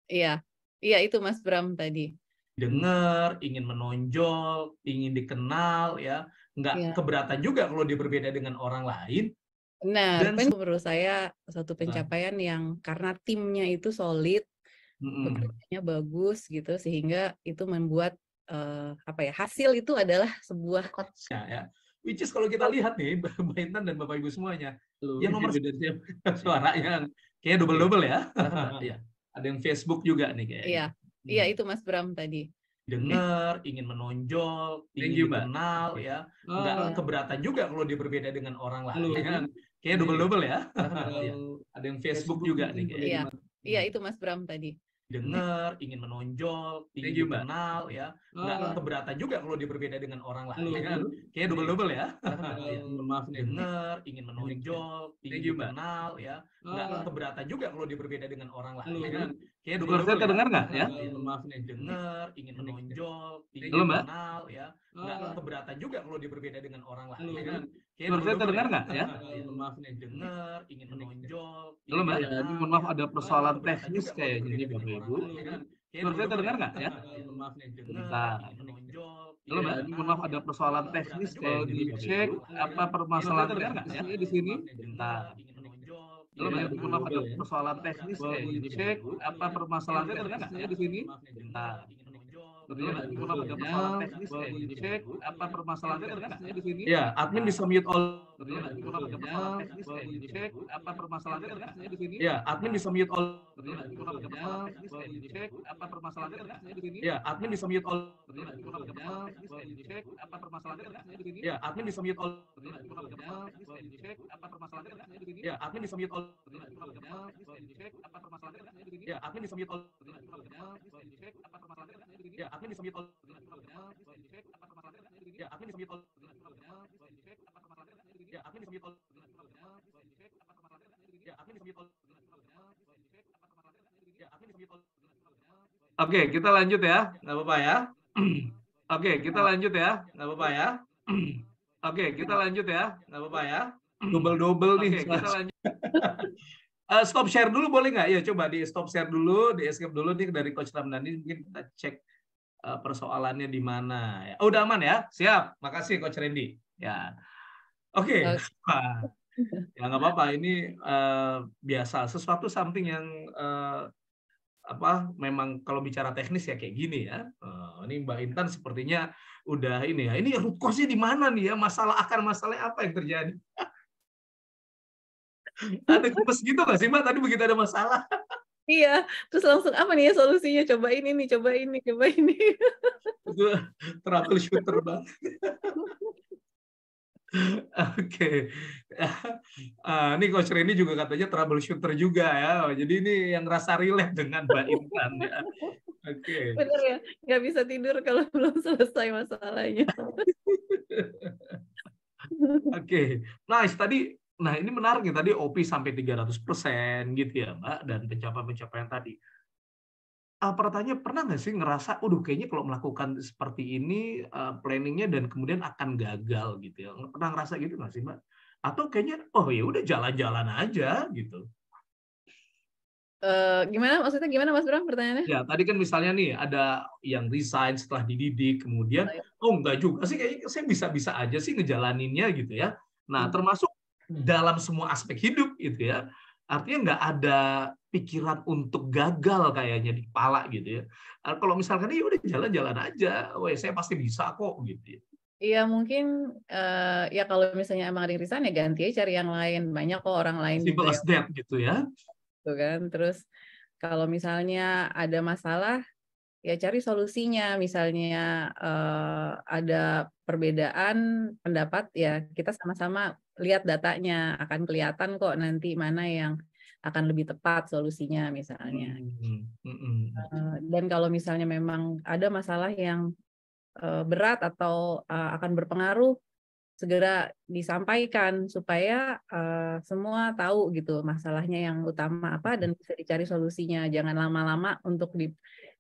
E: Iya itu Mas Bram tadi.
F: Dengar, ingin menonjol, ingin dikenal, ya, nggak keberatan juga kalau dia berbeda dengan orang lain.
E: Benar, menurut saya satu pencapaian yang karena timnya itu solid, bekerjanya bagus gitu, sehingga itu membuat hasil itu adalah sebuah
F: ya. Which is kalau kita lihat nih, Mbak Intan dan Bapak Ibu semuanya, yang nomor suara yang kayaknya double-double ya. Ada yang Facebook juga nih kayaknya.
E: Iya itu Mas Bram tadi.
F: Dengar, ingin menonjol, ingin dikenal, ya, nggak keberatan juga kalau dia berbeda dengan orang lain. Kayaknya double-double ya. Ada yang Facebook juga nih kayaknya.
E: Iya itu Mas Bram tadi.
F: Dengar, ingin menonjol, ingin dikenal, ya, nggak keberatan juga kalau dia berbeda dengan orang lain. Kayaknya double-double ya. Maaf, dengar, ingin menonjol, ingin dikenal, ya, nggak keberatan juga kalau dia berbeda dengan orang lain. Kayaknya double-double. Saya dengar nggak ya? Maaf nih, dengar, ingin menonjol, ingin dikenal, ya, nggak keberatan juga kalau dia berbeda dengan orang lain. Saya terdengar nggak ya? Maaf nih, dengar, ingin menonjol. Halo Mbak, mohon maaf ada persoalan teknis kayaknya ini Bapak Ibu. Saya terdengar nggak ya? Maaf nih, dengar, ingin menonjol. Halo Mbak, mohon maaf ada persoalan teknis kayaknya ini. Dicek apa permasalahan teknisnya di sini? Halo Mbak, mohon maaf ada persoalan teknis kayaknya. Dicek apa permasalahan teknisnya di sini? Mohon ada persoalan teknis kayaknya. Dicek apa permasalahan teknisnya di sini? Ya, admin bisa mute all. Dicek apa permasalahan teknisnya di sini? Ya, admin bisa mute all. Dicek apa permasalahan teknisnya di sini? Ya, admin bisa mute all. Dicek apa permasalahan teknisnya di sini? Ya, admin bisa mute all. Dicek apa permasalahan teknisnya di sini? Ya, admin bisa mute all. Dicek apa permasalahan teknisnya di sini? Ya, admin bisa mute all. Dicek apa permasalahan teknisnya di sini? Ya, admin bisa mute all. Dicek apa permasalahan teknisnya di sini? Ya, admin bisa mute all. Dicek apa permasalahan teknisnya di sini? Ya, admin bisa mute all. Dicek apa permasalahan teknisnya di sini? Ya, admin bisa mute all. Dicek apa permasalahan teknisnya di sini? Ya, admin bisa mute all. Oke, kita lanjut ya, nggak apa-apa ya. Oke, kita lanjut ya, nggak apa-apa ya. Oke, kita lanjut ya, nggak apa-apa ya. Double nih. Kita lanjut. Stop share dulu boleh nggak? Ya coba di stop share dulu, di escape dulu nih dari Coach Ramdhani. Mungkin kita cek persoalannya di mana. Oh, udah aman ya? Siap. Makasih Coach Randy. Ya. Oke. Ya nggak apa-apa. Ini biasa. Sesuatu something yang memang kalau bicara teknis ya kayak gini ya. Ini Mbak Intan sepertinya udah ini ya. Ini root cause-nya di mana nih ya? Masalah apa yang terjadi? Ada gemes gitu nggak sih Mbak? Tadi begitu ada masalah.
E: Iya, terus langsung apa nih ya solusinya? Coba ini nih, coba ini.
F: Itu troubleshooter banget. Oke. Ini Coach Randy juga katanya troubleshooter juga ya. Jadi ini yang rasa relate dengan Mbak Intan ya. Oke.
E: Bener ya, nggak bisa tidur kalau belum selesai masalahnya.
F: Oke. Nice. Nah, ini menarik nih, tadi OP sampai 300% gitu ya, Mbak, dan pencapaian tadi. Pertanyaannya, pernah nggak sih ngerasa, kayaknya kalau melakukan seperti ini, planningnya dan kemudian akan gagal gitu ya? Pernah ngerasa gitu nggak sih, Mbak? Atau kayaknya, ya udah jalan-jalan aja gitu?
E: Maksudnya gimana Mas Bram pertanyaannya?
F: Ya, tadi kan misalnya nih, ada yang resign setelah dididik, kemudian, enggak juga sih, kayaknya saya bisa-bisa aja sih ngejalaninnya gitu ya. Nah, termasuk dalam semua aspek hidup gitu ya, artinya nggak ada pikiran untuk gagal kayaknya di kepala gitu ya. Kalau misalkan ya udah jalan-jalan aja, saya pasti bisa kok gitu.
E: Iya mungkin ya kalau misalnya emang ada yang resign ya ganti aja cari yang lain, banyak kok orang lain
F: simple
E: juga
F: as that gitu ya.
E: Tuh kan. Terus kalau misalnya ada masalah ya cari solusinya, misalnya ada perbedaan pendapat ya kita sama-sama lihat datanya, akan kelihatan kok nanti mana yang akan lebih tepat solusinya misalnya. Dan kalau misalnya memang ada masalah yang berat atau akan berpengaruh, segera disampaikan supaya semua tahu gitu masalahnya yang utama apa dan bisa dicari solusinya. Jangan lama-lama untuk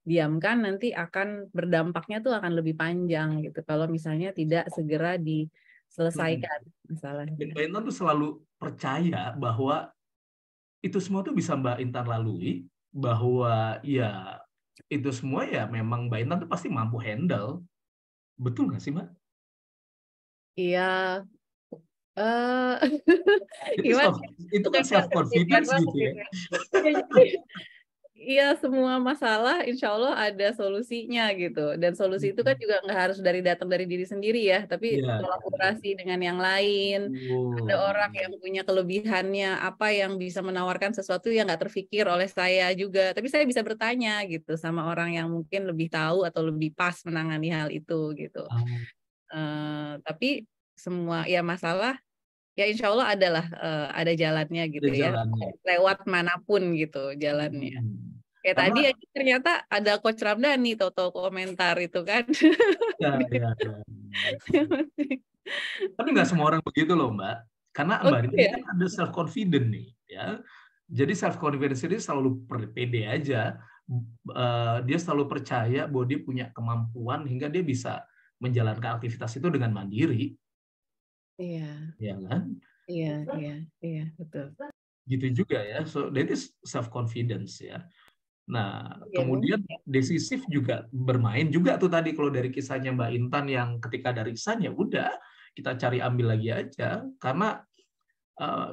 E: diamkan, nanti akan berdampaknya tuh akan lebih panjang gitu kalau misalnya tidak segera diselesaikan masalahnya.
F: Mbak Intan tuh selalu percaya bahwa itu semua tuh bisa Mbak Intan lalui, bahwa ya itu semua ya memang Mbak Intan tuh pasti mampu handle. Betul nggak sih, Mbak?
E: Iya.
F: Itu kan self confidence gitu ya.
E: Iya, semua masalah insya Allah ada solusinya gitu. Dan solusi itu kan juga nggak harus datang dari diri sendiri ya, tapi kolaborasi dengan yang lain. Ada orang yang punya kelebihannya, apa yang bisa menawarkan sesuatu yang nggak terpikir oleh saya juga. Tapi saya bisa bertanya gitu sama orang yang mungkin lebih tahu atau lebih pas menangani hal itu gitu. Tapi semua ya masalah ya insya Allah ada jalannya gitu ya. Lewat manapun gitu jalannya. Kayak tadi ternyata ada Coach Ramdhani Toto komentar itu kan.
F: Ya. Tapi nggak semua orang begitu loh Mbak. Karena Mbak ini kan ada self confident nih ya. Jadi self confidence ini selalu pede aja. Dia selalu percaya bahwa dia punya kemampuan hingga dia bisa menjalankan aktivitas itu dengan mandiri.
E: Iya.
F: Ya kan?
E: Iya, betul.
F: Gitu juga ya. So that is self confidence ya. Nah, kemudian decisif juga bermain juga tuh tadi kalau dari kisahnya Mbak Intan yang ketika dari resign ya udah kita cari ambil lagi aja karena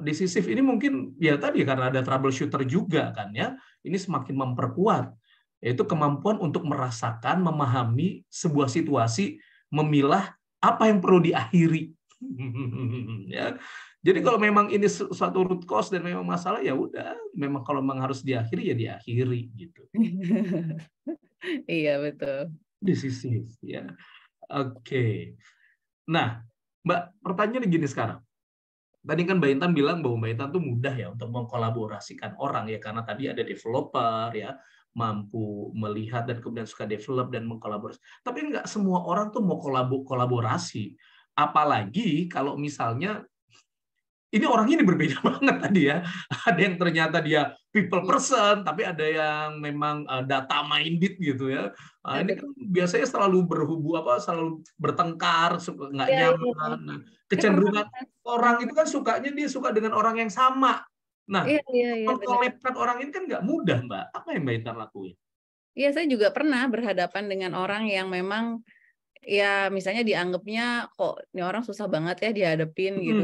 F: decisif ini mungkin ya tadi karena ada troubleshooter juga kan ya. Ini semakin memperkuat yaitu kemampuan untuk merasakan, memahami sebuah situasi, memilah apa yang perlu diakhiri. Ya. Jadi kalau memang ini suatu root cause dan memang masalah ya udah, memang kalau memang harus diakhiri ya diakhiri gitu.
E: Iya betul.
F: Decisif ya. Oke. Nah, Mbak, pertanyaannya gini sekarang. Tadi kan Mbak Intan bilang bahwa Mbak Intan tuh mudah ya untuk mengkolaborasikan orang ya karena tadi ada developer ya, mampu melihat dan kemudian suka develop dan mengkolaborasi. Tapi nggak semua orang tuh mau kolaborasi. Apalagi kalau misalnya ini orang ini berbeda banget tadi ya. Ada yang ternyata dia people person, tapi ada yang memang data minded gitu ya. Ini kan biasanya selalu selalu bertengkar, nggak nyaman. Nah, kecenderungan orang itu kan dia suka dengan orang yang sama. Nah, mengkolabkan orang ini kan nggak mudah, Mbak. Apa yang Mbak Intan lakuin?
E: Iya, saya juga pernah berhadapan dengan orang yang memang ya misalnya dianggapnya kok ini orang susah banget ya dihadapin gitu.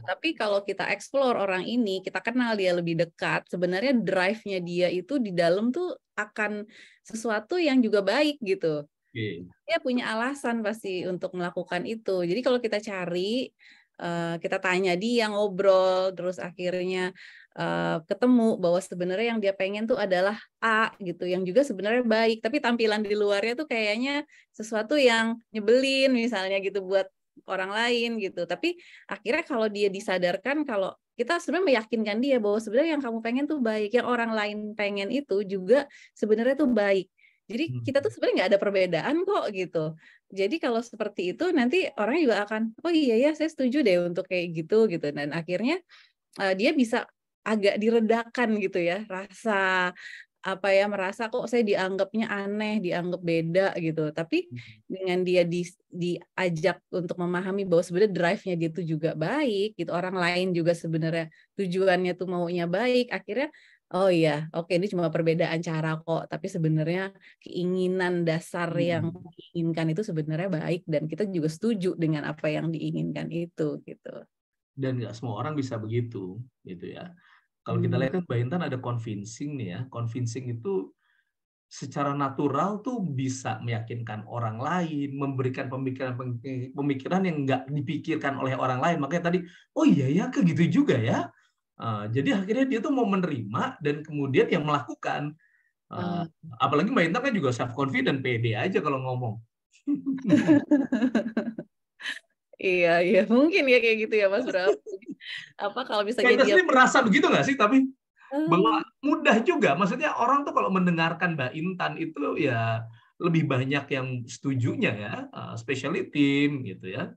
E: Tapi kalau kita explore orang ini, kita kenal dia lebih dekat, sebenarnya drive-nya dia itu di dalam tuh akan sesuatu yang juga baik gitu. Dia punya alasan pasti untuk melakukan itu. Jadi kalau kita cari, kita tanya dia, ngobrol, terus akhirnya ketemu bahwa sebenarnya yang dia pengen tuh adalah A gitu, yang juga sebenarnya baik, tapi tampilan di luarnya tuh kayaknya sesuatu yang nyebelin misalnya gitu buat orang lain gitu. Tapi akhirnya kalau dia disadarkan kalau kita sebenarnya meyakinkan dia bahwa sebenarnya yang kamu pengen tuh baik, yang orang lain pengen itu juga sebenarnya tuh baik. Jadi kita tuh sebenarnya nggak ada perbedaan kok gitu. Jadi kalau seperti itu nanti orangnya juga akan, oh iya ya saya setuju deh untuk kayak gitu. Dan akhirnya dia bisa agak diredakan gitu ya, merasa kok saya dianggapnya aneh, dianggap beda gitu. Tapi dengan dia diajak untuk memahami bahwa sebenarnya drive-nya dia tuh juga baik gitu, orang lain juga sebenarnya tujuannya tuh maunya baik, akhirnya oh iya, oke, ini cuma perbedaan cara kok, tapi sebenarnya keinginan dasar yang diinginkan itu sebenarnya baik dan kita juga setuju dengan apa yang diinginkan itu gitu.
F: Dan nggak semua orang bisa begitu gitu ya. Kalau kita lihat kan Mbak Intan ada convincing nih ya. Convincing itu secara natural tuh bisa meyakinkan orang lain, memberikan pemikiran yang nggak dipikirkan oleh orang lain. Makanya tadi, oh iya ya, kayak gitu juga ya. Jadi akhirnya dia tuh mau menerima dan kemudian yang melakukan. Apalagi Mbak Intan kan juga self confident, pede aja kalau ngomong.
E: Iya, mungkin ya kayak gitu ya Mas Bram. Kalau misalnya
F: dia merasa begitu nggak sih? Tapi bahwa mudah juga. Maksudnya orang tuh kalau mendengarkan Mbak Intan itu ya lebih banyak yang setujunya ya, especially tim gitu ya.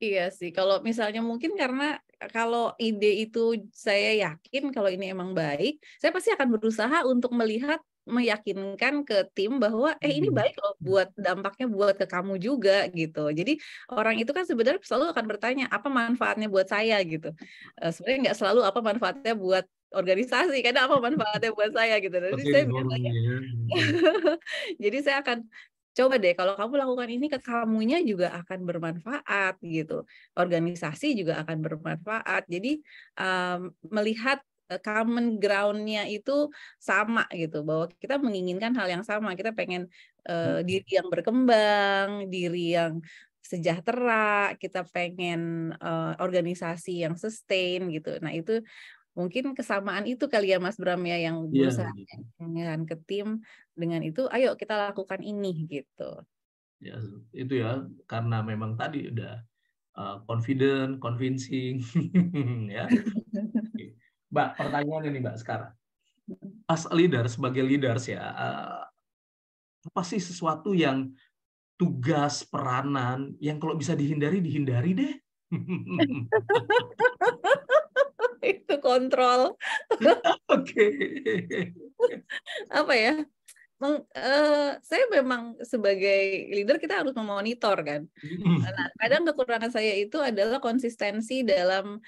E: Iya sih, kalau misalnya mungkin karena kalau ide itu saya yakin kalau ini emang baik, saya pasti akan berusaha untuk meyakinkan ke tim bahwa ini baik loh buat dampaknya buat ke kamu juga gitu. Jadi orang itu kan sebenarnya selalu akan bertanya apa manfaatnya buat saya gitu. Sebenarnya nggak selalu apa manfaatnya buat organisasi, kadang apa manfaatnya buat saya gitu. Jadi saya biasanya, jadi saya akan coba deh kalau kamu lakukan ini ke kamunya juga akan bermanfaat gitu. Organisasi juga akan bermanfaat. Jadi melihat common ground-nya itu sama gitu, bahwa kita menginginkan hal yang sama. Kita pengen diri yang berkembang, diri yang sejahtera, kita pengen organisasi yang sustain gitu. Nah itu mungkin kesamaan itu kali ya Mas Bram ya yang berusaha dengan ke tim dengan itu, ayo kita lakukan ini gitu.
F: Ya itu ya karena memang tadi udah confident, convincing, ya. Mbak, pertanyaan ini Mbak sekarang. As a leader, sebagai leaders ya, apa sih sesuatu yang tugas peranan yang kalau bisa dihindari deh.
E: Itu kontrol.
F: Oke.
E: Apa ya? Saya memang sebagai leader kita harus memonitor kan. Nah, kadang kekurangan saya itu adalah konsistensi dalam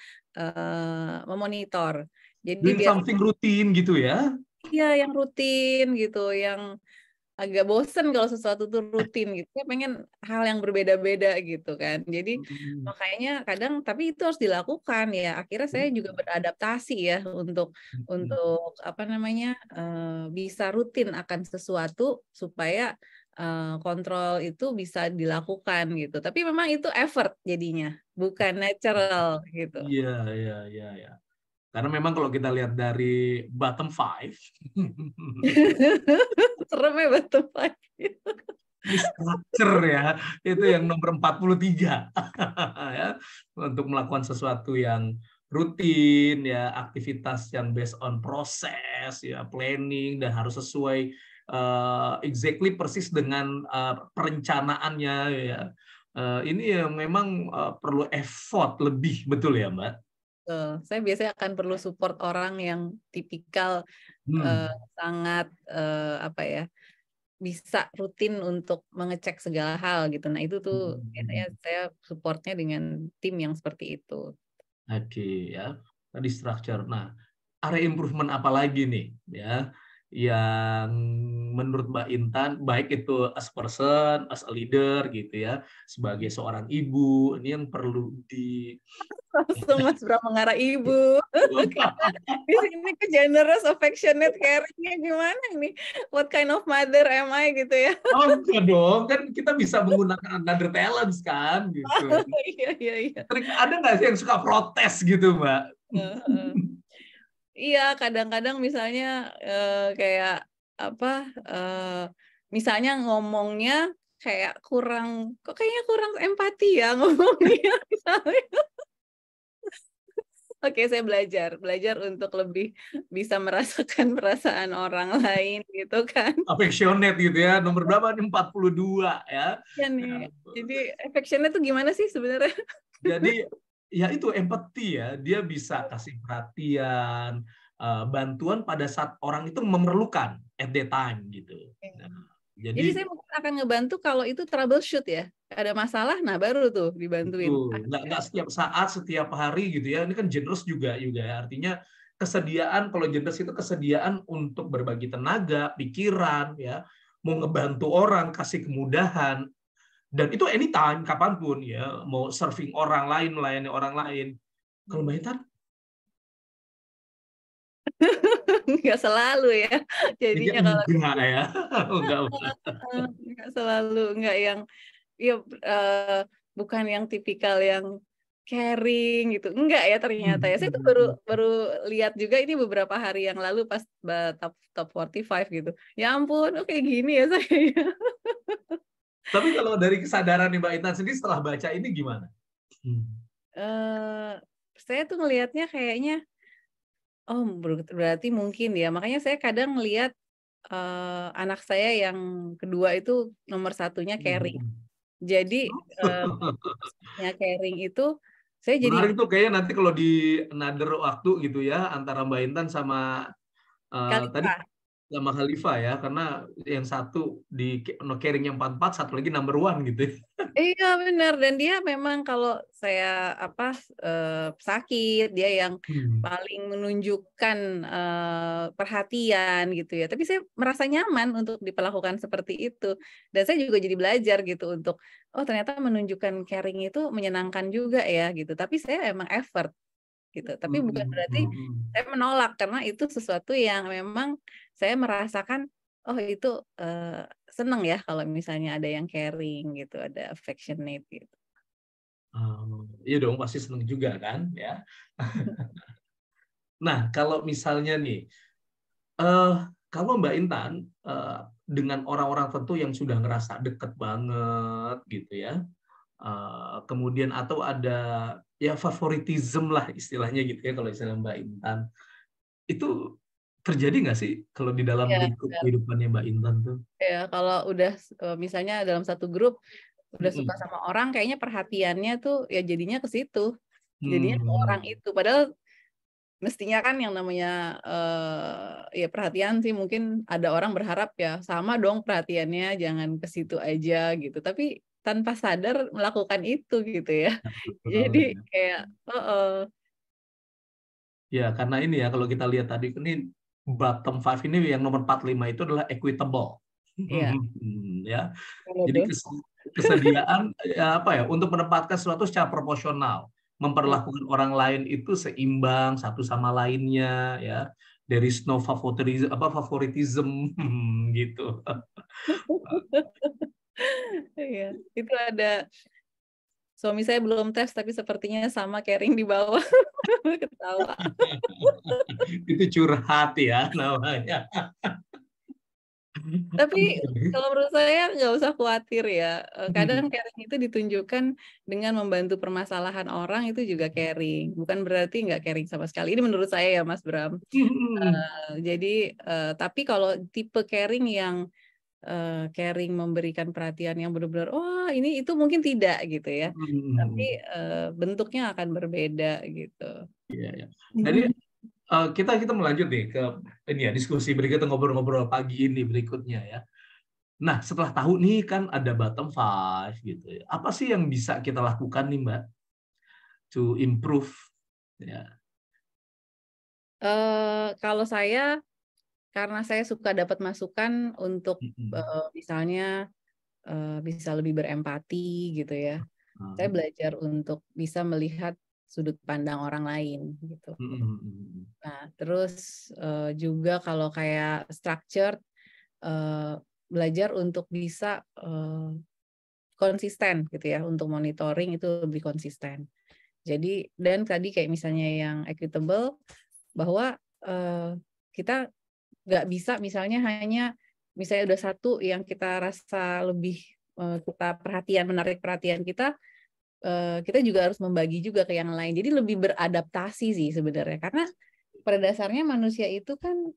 E: memonitor. Jadi
F: something rutin gitu ya?
E: Iya, yang rutin gitu, yang agak bosen kalau sesuatu tuh rutin gitu. Saya pengen hal yang berbeda-beda gitu kan. Jadi makanya kadang tapi itu harus dilakukan ya. Akhirnya saya juga beradaptasi ya untuk bisa rutin akan sesuatu supaya kontrol itu bisa dilakukan gitu. Tapi memang itu effort jadinya, bukan natural gitu.
F: Iya. Karena memang kalau kita lihat dari bottom 5,
E: serem ya bottom 5.
F: Structure ya, itu yang nomor 43 ya, untuk melakukan sesuatu yang rutin ya, aktivitas yang based on proses ya, planning dan harus sesuai exactly persis dengan perencanaannya ya. ini yang memang perlu effort lebih, betul ya Mbak?
E: Saya biasanya akan perlu support orang yang tipikal sangat apa ya, bisa rutin untuk mengecek segala hal gitu. Nah itu tuh biasanya saya supportnya dengan tim yang seperti itu.
F: Oke ya, tadi structure. Nah, area improvement apa lagi nih ya yang menurut Mbak Intan, baik itu as person, as a leader gitu ya, sebagai seorang ibu, ini yang perlu di
E: Langsung Mas Bram mengarah ibu. Di sini ke generous, affectionate, caring-nya gimana nih? What kind of mother am I gitu ya?
F: Oh enggak dong, kan kita bisa menggunakan another talents kan gitu.
E: Iya.
F: Ada nggak sih yang suka protes gitu Mbak?
E: Iya, kadang-kadang misalnya kayak apa? Misalnya ngomongnya kayak kayaknya kurang empati ya ngomongnya misalnya. Oke, saya belajar untuk lebih bisa merasakan perasaan orang lain gitu kan.
F: Affectionate gitu ya, nomor berapa nih? 42 ya.
E: Iya nih. Jadi affectionate itu gimana sih sebenarnya?
F: Jadi ya itu empati ya, dia bisa kasih perhatian, bantuan pada saat orang itu memerlukan at that time gitu. Nah,
E: jadi saya mungkin akan ngebantu kalau itu troubleshoot ya, ada masalah, nah baru tuh dibantuin.
F: Nggak setiap saat, setiap hari gitu ya. Ini kan generous juga ya. Artinya kesediaan, kalau generous itu kesediaan untuk berbagi tenaga, pikiran ya, mau ngebantu orang, kasih kemudahan. Dan itu anytime, kapanpun ya, mau serving orang lain, melayani orang lain. Kalau Mbak Intan?
E: Nggak selalu ya. Jadinya kalau
F: enggak ya.
E: Nggak selalu, nggak yang ya bukan yang tipikal yang caring gitu. Enggak ya ternyata ya. Saya tuh baru lihat juga ini beberapa hari yang lalu pas top 45 gitu. Ya ampun, kayak gini ya saya.
F: Tapi kalau dari kesadaran nih Mbak Intan sendiri setelah baca ini gimana?
E: Saya tuh ngelihatnya kayaknya, berarti mungkin ya. Makanya saya kadang ngelihat anak saya yang kedua itu nomor satunya caring. Jadi caring itu saya jadi.
F: Menarik tuh kayaknya nanti kalau di another waktu gitu ya antara Mbak Intan sama tadi sama Khalifah ya, karena yang satu di caring yang 44, satu lagi number 1 gitu.
E: Iya benar, dan dia memang kalau saya sakit dia yang paling menunjukkan perhatian gitu ya. Tapi saya merasa nyaman untuk diperlakukan seperti itu, dan saya juga jadi belajar gitu untuk ternyata menunjukkan caring itu menyenangkan juga ya gitu. Tapi saya emang effort gitu. Tapi bukan berarti saya menolak, karena itu sesuatu yang memang saya merasakan itu seneng ya kalau misalnya ada yang caring gitu, ada affectionate gitu.
F: Iya dong, pasti seneng juga kan ya. Nah kalau misalnya nih, kalau Mbak Intan dengan orang-orang tentu yang sudah ngerasa deket banget gitu ya, kemudian atau ada ya favoritism lah istilahnya gitu ya kalau istilah Mbak Intan, itu terjadi nggak sih kalau di dalam lingkup kehidupannya Mbak Intan tuh?
E: Ya, kalau udah misalnya dalam satu grup udah suka sama orang, kayaknya perhatiannya tuh ya jadinya ke situ, jadinya ke orang itu. Padahal mestinya kan yang namanya ya perhatian sih, mungkin ada orang berharap ya sama dong perhatiannya, jangan ke situ aja gitu. Tapi tanpa sadar melakukan itu gitu ya. Jadi kayak
F: ya karena ini ya kalau kita lihat tadi ini bottom 5 ini yang nomor 45 itu adalah equitable.
E: Iya.
F: Ya. Jadi kesediaan ya apa ya untuk menempatkan sesuatu secara proporsional, memperlakukan orang lain itu seimbang satu sama lainnya ya. There is no favoritism gitu.
E: Iya, itu ada suami saya belum tes tapi sepertinya sama caring di bawah. Ketawa.
F: Itu curhat ya namanya.
E: Tapi kalau menurut saya nggak usah khawatir ya. Kadang caring itu ditunjukkan dengan membantu permasalahan orang, itu juga caring. Bukan berarti nggak caring sama sekali. Ini menurut saya ya Mas Bram. Jadi tapi kalau tipe caring yang caring, memberikan perhatian yang benar-benar, wah ini itu mungkin tidak gitu ya. Tapi bentuknya akan berbeda gitu.
F: Iya, ya. Jadi kita melanjut nih ke ini ya, diskusi berikutnya, ngobrol-ngobrol pagi ini berikutnya ya. Nah, setelah tahu nih kan ada bottom 5 gitu ya. Apa sih yang bisa kita lakukan nih, Mbak, to improve ya?
E: Kalau saya, karena saya suka dapat masukan untuk misalnya bisa lebih berempati gitu ya. Saya belajar untuk bisa melihat sudut pandang orang lain gitu. Nah, terus juga kalau kayak structured, belajar untuk bisa konsisten gitu ya, untuk monitoring itu lebih konsisten. Jadi, dan tadi kayak misalnya yang equitable, bahwa kita nggak bisa misalnya hanya misalnya udah satu yang kita rasa lebih kita menarik perhatian kita, kita juga harus membagi juga ke yang lain. Jadi lebih beradaptasi sih sebenarnya, karena pada dasarnya manusia itu kan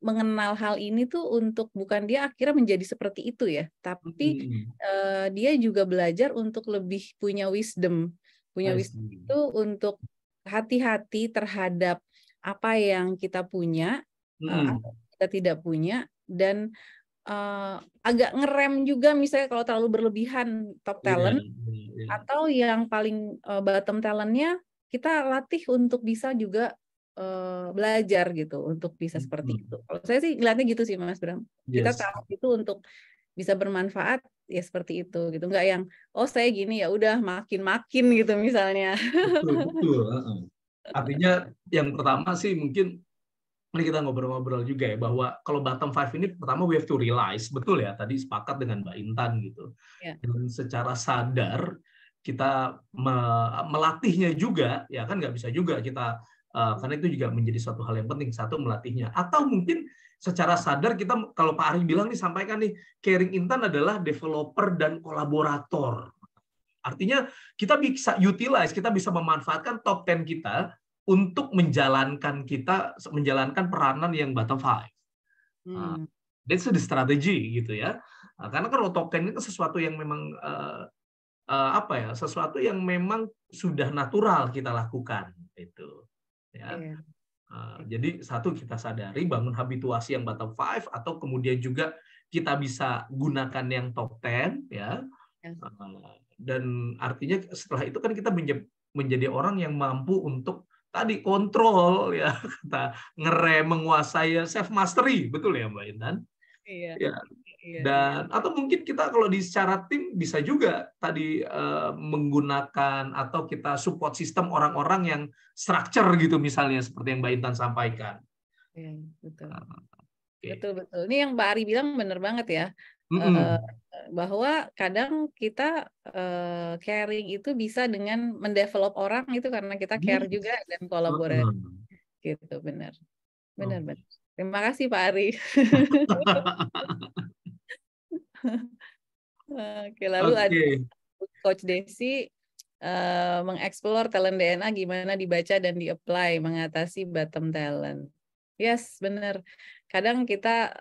E: mengenal hal ini tuh untuk bukan dia akhirnya menjadi seperti itu ya, tapi dia juga belajar untuk lebih punya wisdom itu untuk hati-hati terhadap apa yang kita punya atau kita tidak punya, dan agak ngerem juga misalnya kalau terlalu berlebihan top talent, atau yang paling bottom talentnya kita latih untuk bisa juga belajar gitu untuk bisa seperti itu. Kalau saya sih ngeliatnya gitu sih Mas Bram. Kita tahu itu untuk bisa bermanfaat ya seperti itu gitu. Enggak yang saya gini ya udah makin gitu misalnya.
F: Betul. Artinya yang pertama sih mungkin ini kita ngobrol-ngobrol juga ya, bahwa kalau bottom 5 ini pertama we have to realize, betul ya, tadi sepakat dengan Mbak Intan gitu. Dan secara sadar kita melatihnya juga, ya kan nggak bisa juga kita, karena itu juga menjadi suatu hal yang penting, satu melatihnya. Atau mungkin secara sadar kita, kalau Pak Ari bilang nih, sampaikan nih, Caring Intan adalah developer dan kolaborator. Artinya kita bisa utilize, kita bisa memanfaatkan top 10 kita untuk menjalankan peranan yang bottom 5. That's the strategy gitu ya. Karena kalau top 10 itu sesuatu yang memang sesuatu yang memang sudah natural kita lakukan itu. Ya. Jadi satu, kita sadari bangun habituasi yang bottom 5, atau kemudian juga kita bisa gunakan yang top 10 ya. Dan artinya setelah itu kan kita menjadi orang yang mampu untuk tadi kontrol ya, kita ngerem, menguasai, self mastery, betul ya Mbak Intan?
E: Iya.
F: Ya. Dan atau mungkin kita kalau di secara tim bisa juga tadi menggunakan atau kita support sistem orang-orang yang structure gitu misalnya, seperti yang Mbak Intan sampaikan.
E: Iya, betul. Betul. Ini yang Mbak Ari bilang benar banget ya. Bahwa kadang kita caring itu bisa dengan mendevelop orang itu karena kita care juga dan kolaborasi gitu. Benar. Terima kasih Pak Ari. Oke, lalu ada Coach Desi mengeksplor talent DNA gimana dibaca dan di-apply mengatasi bottom talent. Yes, benar. Kadang kita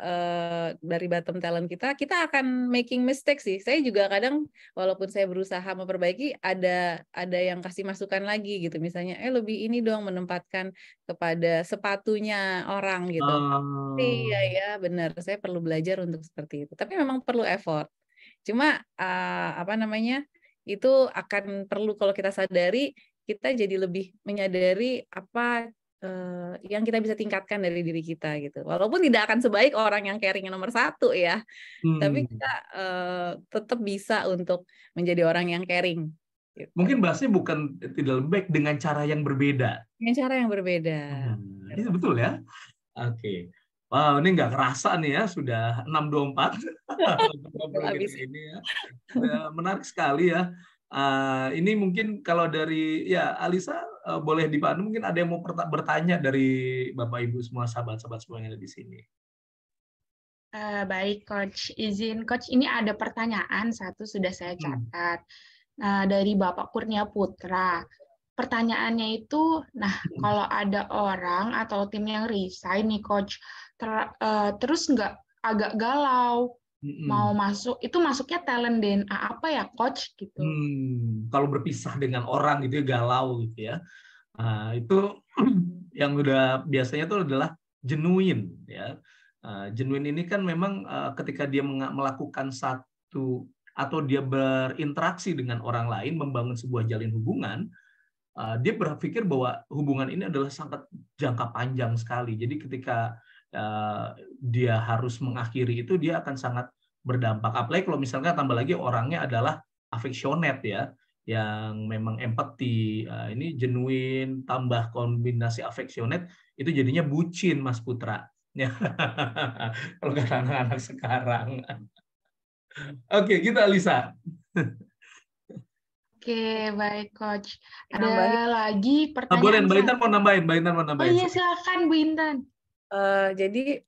E: dari bottom talent kita akan making mistake sih. Saya juga kadang walaupun saya berusaha memperbaiki, ada yang kasih masukan lagi gitu. Misalnya lebih ini dong menempatkan kepada sepatunya orang gitu. Iya ya, benar. Saya perlu belajar untuk seperti itu. Tapi memang perlu effort. Cuma itu akan perlu kalau kita sadari, kita jadi lebih menyadari apa yang kita bisa tingkatkan dari diri kita gitu. Walaupun tidak akan sebaik orang yang caring nomor 1 ya, tapi kita tetap bisa untuk menjadi orang yang caring. Gitu.
F: Mungkin bahasnya bukan tidak lebih baik, dengan cara yang berbeda.
E: Dengan cara yang berbeda.
F: Itu betul ya. Oke. Wow, ini nggak kerasa nih ya, sudah 6.24. Ini ya. Menarik sekali ya. Ini mungkin kalau dari Alisa boleh dibantu, mungkin ada yang mau bertanya dari Bapak Ibu semua, sahabat-sahabat semua yang ada di sini.
C: Baik Coach, izin Coach, ini ada pertanyaan satu sudah saya catat dari Bapak Kurnia Putra. Pertanyaannya itu, kalau ada orang atau tim yang resign nih Coach, terus agak galau, mau masuk, itu masuknya talent DNA apa ya, Coach? Gitu.
F: Kalau berpisah dengan orang gitu ya, galau gitu ya. Nah, itu yang udah biasanya itu adalah genuine ya. Genuine ini kan memang ketika dia melakukan satu atau dia berinteraksi dengan orang lain, membangun sebuah jalin hubungan, dia berpikir bahwa hubungan ini adalah sangat jangka panjang sekali. Jadi ketika dia harus mengakhiri itu, dia akan sangat berdampak. Apalagi kalau misalnya tambah lagi orangnya adalah affectionate ya, yang memang empati, ini genuine tambah kombinasi affectionate, itu jadinya bucin, Mas Putra. Ya. Kalau kata anak-anak sekarang. Oke, kita Alisa.
C: Oke, baik Coach. Ada
E: Nambahin.
C: lagi
F: Boleh,
C: pertanyaan
F: Mbak Intan mau nambahin, Mbak Intan mau
C: Oh
F: nambahin.
C: iya, silakan Bu Intan.
E: Jadi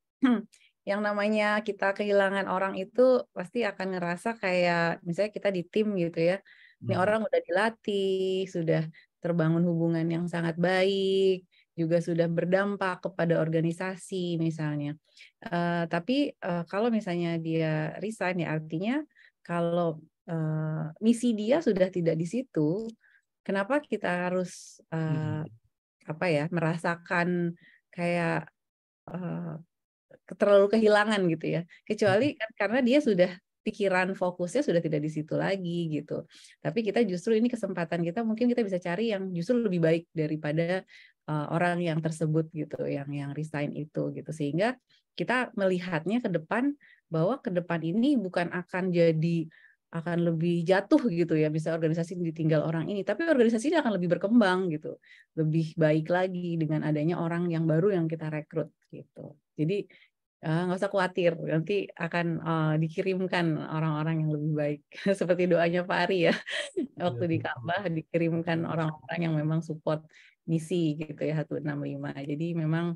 E: yang namanya kita kehilangan orang itu pasti akan ngerasa kayak misalnya kita di tim gitu ya. Ini orang udah dilatih, sudah terbangun hubungan yang sangat baik, juga sudah berdampak kepada organisasi misalnya. Tapi kalau misalnya dia resign ya artinya kalau misi dia sudah tidak di situ, kenapa kita harus merasakan kayak terlalu kehilangan gitu ya, kecuali kan karena dia sudah pikiran fokusnya sudah tidak di situ lagi gitu. Tapi kita justru ini kesempatan kita, mungkin kita bisa cari yang justru lebih baik daripada orang yang tersebut gitu, yang resign itu gitu, sehingga kita melihatnya ke depan bahwa ke depan ini bukan akan lebih jatuh gitu ya, bisa organisasi ditinggal orang ini, tapi organisasi ini akan lebih berkembang gitu, lebih baik lagi dengan adanya orang yang baru yang kita rekrut gitu. Jadi nggak usah khawatir, nanti akan dikirimkan orang-orang yang lebih baik. Seperti doanya Pak Ari ya, waktu di Ka'bah dikirimkan orang-orang yang memang support misi gitu ya, 165. Jadi memang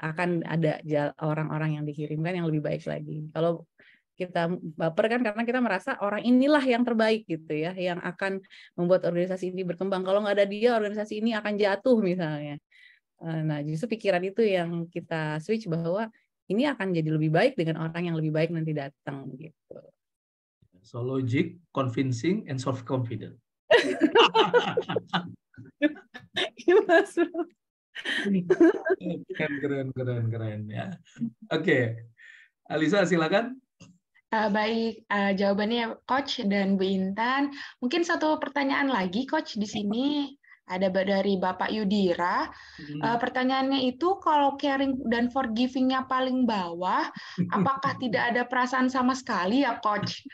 E: akan ada orang-orang yang dikirimkan yang lebih baik lagi. Kalau kita baper kan karena kita merasa orang inilah yang terbaik gitu ya, yang akan membuat organisasi ini berkembang. Kalau nggak ada dia, organisasi ini akan jatuh misalnya. Nah, justru pikiran itu yang kita switch bahwa ini akan jadi lebih baik dengan orang yang lebih baik nanti datang gitu.
F: So logic, convincing, and self-confident. Keren ya. Oke, Alisa silakan.
C: Baik, jawabannya Coach dan Bu Intan. Mungkin satu pertanyaan lagi, Coach, di sini ada dari Bapak Yudira. Pertanyaannya itu, kalau caring dan forgiving-nya paling bawah, apakah tidak ada perasaan sama sekali ya, Coach?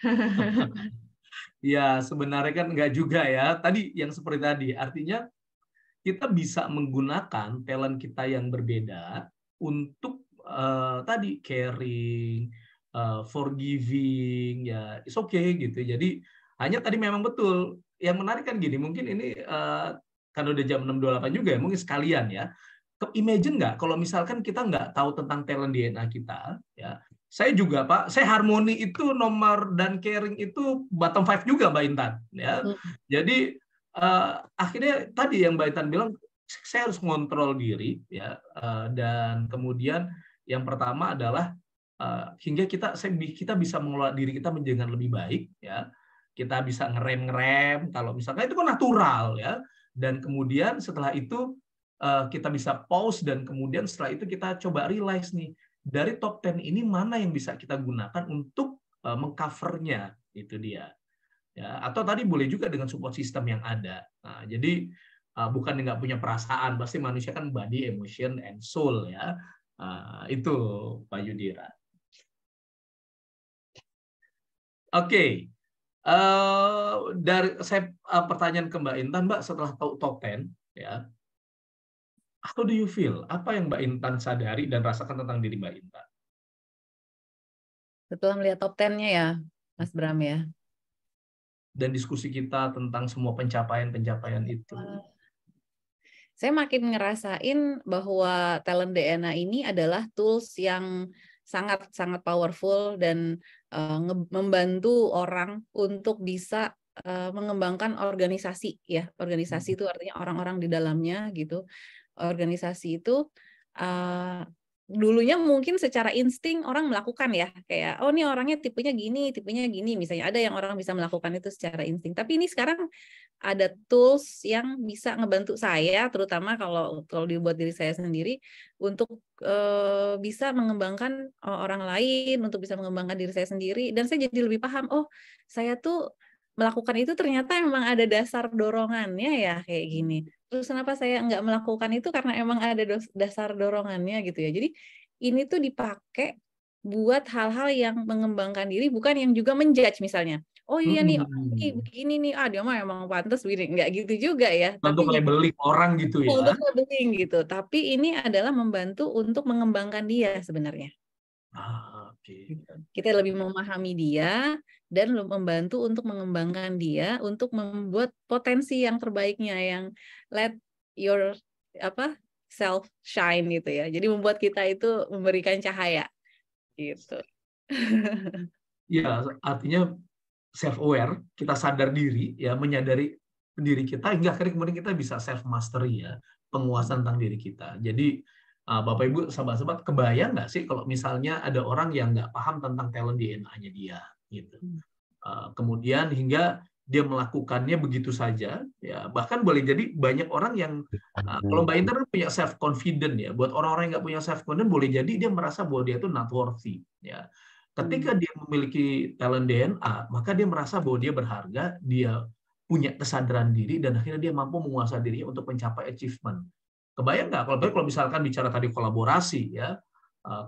F: Ya, sebenarnya kan enggak juga ya. Tadi yang seperti tadi, artinya kita bisa menggunakan talent kita yang berbeda untuk tadi caring, forgiving, ya it's okay gitu. Jadi hanya tadi memang betul. Yang menarik kan gini, mungkin ini kan udah jam 6.28 juga ya, mungkin sekalian ya. Imagine nggak kalau misalkan kita nggak tahu tentang talent DNA kita, ya. Saya juga Pak, saya harmoni itu nomor dan caring itu bottom 5 juga Mbak Intan, ya. Jadi akhirnya tadi yang Mbak Intan bilang, saya harus ngontrol diri, ya. Dan kemudian yang pertama adalah hingga kita bisa mengelola diri kita menjadi lebih baik, ya. Kita bisa ngerem kalau misalkan itu kan natural ya, dan kemudian setelah itu kita bisa pause, dan kemudian setelah itu kita coba realize nih, dari top 10 ini mana yang bisa kita gunakan untuk mengcovernya, itu dia ya. Atau tadi boleh juga dengan support system yang ada. Nah, jadi bukan nggak punya perasaan, pasti manusia kan body, emotion, and soul ya. Itu Pak Yudira. Oke. Dari saya pertanyaan ke Mbak Intan, Mbak, setelah tahu top 10 ya, how do you feel? Apa yang Mbak Intan sadari dan rasakan tentang diri Mbak Intan?
E: Setelah melihat top 10-nya ya, Mas Bram ya.
F: Dan diskusi kita tentang semua pencapaian-pencapaian itu.
E: Saya makin ngerasain bahwa talent DNA ini adalah tools yang sangat-sangat powerful dan membantu orang untuk bisa mengembangkan organisasi ya. Organisasi itu artinya orang-orang di dalamnya gitu. Organisasi itu dulunya mungkin secara insting orang melakukan ya, kayak oh ini orangnya tipenya gini, misalnya ada yang orang bisa melakukan itu secara insting. Tapi ini sekarang ada tools yang bisa ngebantu saya, terutama kalau dibuat diri saya sendiri untuk bisa mengembangkan orang lain, untuk bisa mengembangkan diri saya sendiri, dan saya jadi lebih paham, oh saya tuh melakukan itu ternyata emang ada dasar dorongannya ya kayak gini. Terus kenapa saya nggak melakukan itu karena emang ada dasar dorongannya gitu ya. Jadi ini tuh dipakai buat hal-hal yang mengembangkan diri, bukan yang juga menjudge misalnya. Oh iya nih, begini nih, dia mah emang pantas begini. Nggak gitu juga ya.
F: Untuk labeling orang gitu ya.
E: Untuk labeling gitu. Tapi ini adalah membantu untuk mengembangkan dia sebenarnya.
F: Oke.
E: Kita lebih memahami dia dan membantu untuk mengembangkan dia untuk membuat potensi yang terbaiknya, yang let your self shine gitu ya. Jadi membuat kita itu memberikan cahaya gitu.
F: Ya, artinya self aware, kita sadar diri ya, menyadari diri kita hingga akhirnya kemudian kita bisa self mastery ya, penguasaan tentang diri kita. Jadi Bapak Ibu, sahabat-sahabat, kebayang nggak sih kalau misalnya ada orang yang nggak paham tentang talent DNA-nya dia, gitu. Kemudian hingga dia melakukannya begitu saja, ya bahkan boleh jadi banyak orang yang kalau Mbak Intan punya self confident ya, buat orang-orang yang nggak punya self confident boleh jadi dia merasa bahwa dia itu not worthy, ya. Ketika dia memiliki talent DNA, maka dia merasa bahwa dia berharga, dia punya kesadaran diri, dan akhirnya dia mampu menguasai dirinya untuk mencapai achievement. Kebayang nggak kalau misalkan bicara tadi kolaborasi ya,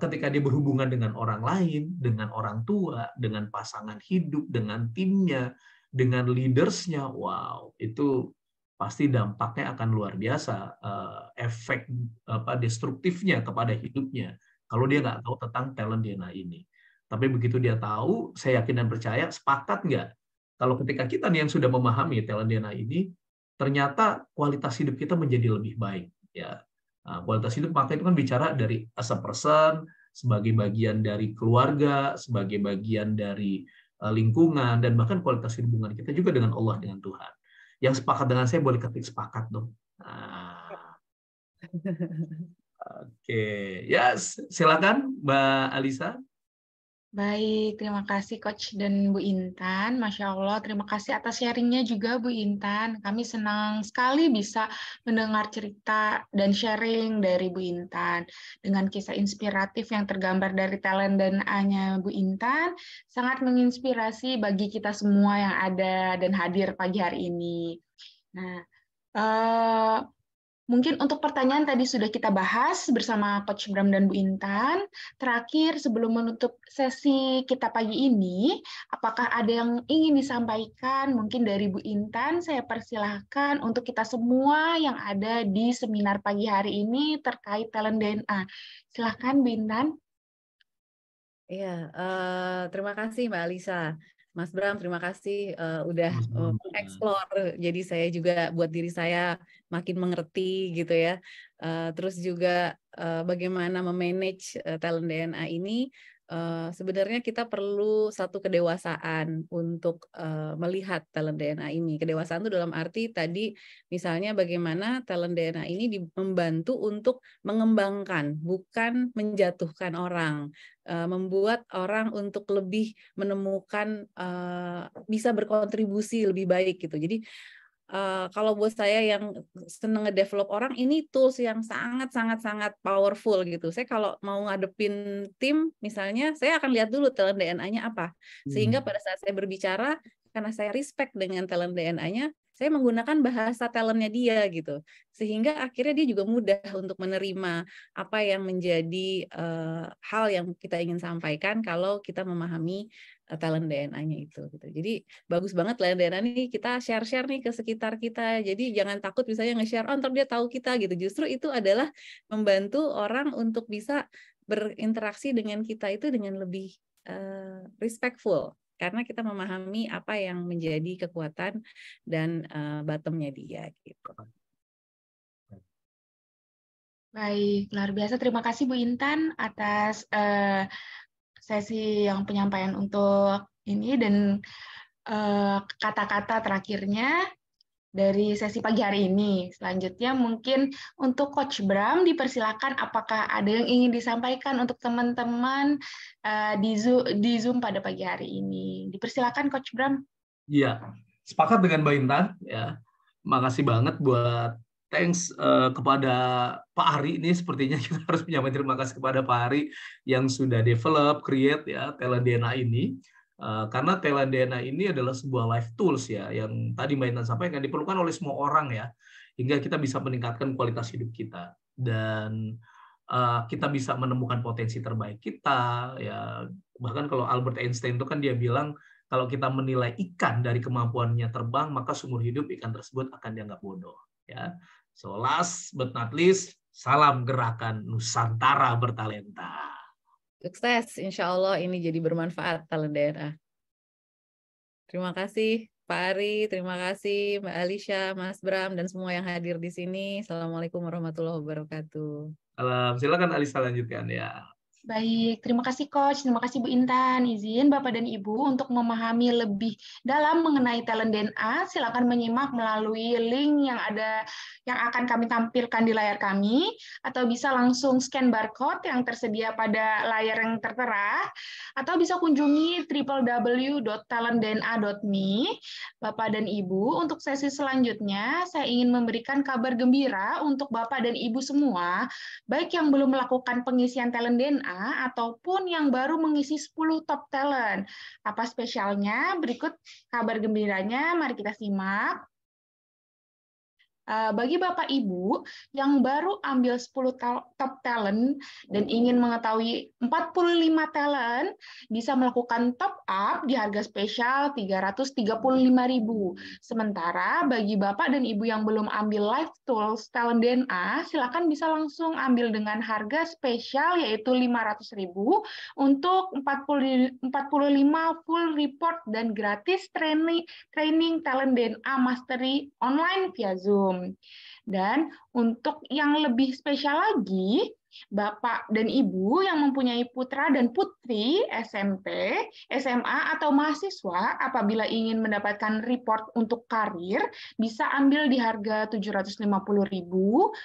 F: ketika dia berhubungan dengan orang lain, dengan orang tua, dengan pasangan hidup, dengan timnya, dengan leadersnya, wow, itu pasti dampaknya akan luar biasa, efek destruktifnya kepada hidupnya kalau dia nggak tahu tentang talent DNA ini. Tapi begitu dia tahu, saya yakin dan percaya, sepakat nggak kalau ketika kita nih yang sudah memahami talent DNA ini, ternyata kualitas hidup kita menjadi lebih baik. Ya, kualitas hidup maka itu kan bicara dari as a person, sebagai bagian dari keluarga, sebagai bagian dari lingkungan, dan bahkan kualitas hubungan kita juga dengan Allah, dengan Tuhan. Yang sepakat dengan saya boleh ketik sepakat dong. Oke, yes, silakan Mbak Alisa.
C: Baik, terima kasih Coach dan Bu Intan. Masya Allah, terima kasih atas sharingnya juga Bu Intan. Kami senang sekali bisa mendengar cerita dan sharing dari Bu Intan. Dengan kisah inspiratif yang tergambar dari talent dan A-nya Bu Intan, sangat menginspirasi bagi kita semua yang ada dan hadir pagi hari ini. Nah, mungkin untuk pertanyaan tadi sudah kita bahas bersama Coach Bram dan Bu Intan. Terakhir, sebelum menutup sesi kita pagi ini, apakah ada yang ingin disampaikan? Mungkin dari Bu Intan, saya persilahkan untuk kita semua yang ada di seminar pagi hari ini terkait talent DNA. Silahkan Bu Intan.
E: Iya, terima kasih Mbak Alisa. Mas Bram, terima kasih udah explore. Jadi saya juga buat diri saya makin mengerti gitu ya. Terus juga bagaimana memanage talent DNA ini. Sebenarnya kita perlu satu kedewasaan untuk melihat talent DNA ini. Kedewasaan itu dalam arti tadi misalnya bagaimana talent DNA ini membantu untuk mengembangkan, bukan menjatuhkan orang. Membuat orang untuk lebih menemukan bisa berkontribusi lebih baik gitu. Jadi kalau buat saya yang seneng ngedevelop orang, ini tools yang sangat powerful gitu. Saya kalau mau ngadepin tim misalnya, saya akan lihat dulu talent DNA-nya apa. Sehingga pada saat saya berbicara, karena saya respect dengan talent DNA-nya, saya menggunakan bahasa talentnya dia gitu. Sehingga akhirnya dia juga mudah untuk menerima apa yang menjadi hal yang kita ingin sampaikan kalau kita memahami talent DNA-nya itu gitu. Jadi bagus banget talent DNA ini kita share nih ke sekitar kita. Jadi jangan takut misalnya nge-share, oh ntar dia tahu kita gitu. Justru itu adalah membantu orang untuk bisa berinteraksi dengan kita itu dengan lebih respectful. Karena kita memahami apa yang menjadi kekuatan dan bottom-nya dia gitu.
C: Baik, luar biasa. Terima kasih Bu Intan atas sesi yang penyampaian untuk ini dan kata-kata terakhirnya. dari sesi pagi hari ini. Selanjutnya mungkin untuk Coach Bram dipersilakan apakah ada yang ingin disampaikan untuk teman-teman di Zoom pada pagi hari ini. Dipersilakan Coach Bram.
F: Iya, sepakat dengan Mbak Intan ya. Makasih banget buat thanks kepada Pak Ari. Ini sepertinya kita harus menyampaikan terima kasih kepada Pak Ari yang sudah develop, create ya Talent DNA ini. Karena Talent DNA ini adalah sebuah life tools ya yang tadi Mbak Intan sampaikan diperlukan oleh semua orang ya, hingga kita bisa meningkatkan kualitas hidup kita dan kita bisa menemukan potensi terbaik kita ya. Bahkan kalau Albert Einstein itu kan dia bilang kalau kita menilai ikan dari kemampuannya terbang, maka seumur hidup ikan tersebut akan dianggap bodoh ya. So last but not least, salam gerakan Nusantara bertalenta.
E: Sukses, insya Allah ini jadi bermanfaat Talent DNA. Terima kasih Pak Ari, terima kasih Mbak Alisha, Mas Bram, dan semua yang hadir di sini. Assalamualaikum warahmatullahi wabarakatuh.
F: Silakan Alisa lanjutkan ya.
C: Baik, terima kasih Coach, terima kasih Bu Intan. Izin Bapak dan Ibu untuk memahami lebih dalam mengenai Talent DNA, silakan menyimak melalui link yang akan kami tampilkan di layar kami, atau bisa langsung scan barcode yang tersedia pada layar yang tertera, atau bisa kunjungi www.talentdna.me. Bapak dan Ibu, untuk sesi selanjutnya, saya ingin memberikan kabar gembira untuk Bapak dan Ibu semua, baik yang belum melakukan pengisian Talent DNA ataupun yang baru mengisi 10 top talent. Apa spesialnya? Berikut kabar gembiranya, mari kita simak. Bagi Bapak Ibu yang baru ambil 10 top talent dan ingin mengetahui 45 talent, bisa melakukan top up di harga spesial Rp335.000. Sementara bagi Bapak dan Ibu yang belum ambil Live Tools Talent DNA, silakan bisa langsung ambil dengan harga spesial yaitu Rp500.000 untuk 45 full report dan gratis training Talent DNA Mastery online via Zoom. Dan untuk yang lebih spesial lagi, Bapak dan Ibu yang mempunyai putra dan putri SMP, SMA, atau mahasiswa apabila ingin mendapatkan report untuk karir, bisa ambil di harga Rp750.000,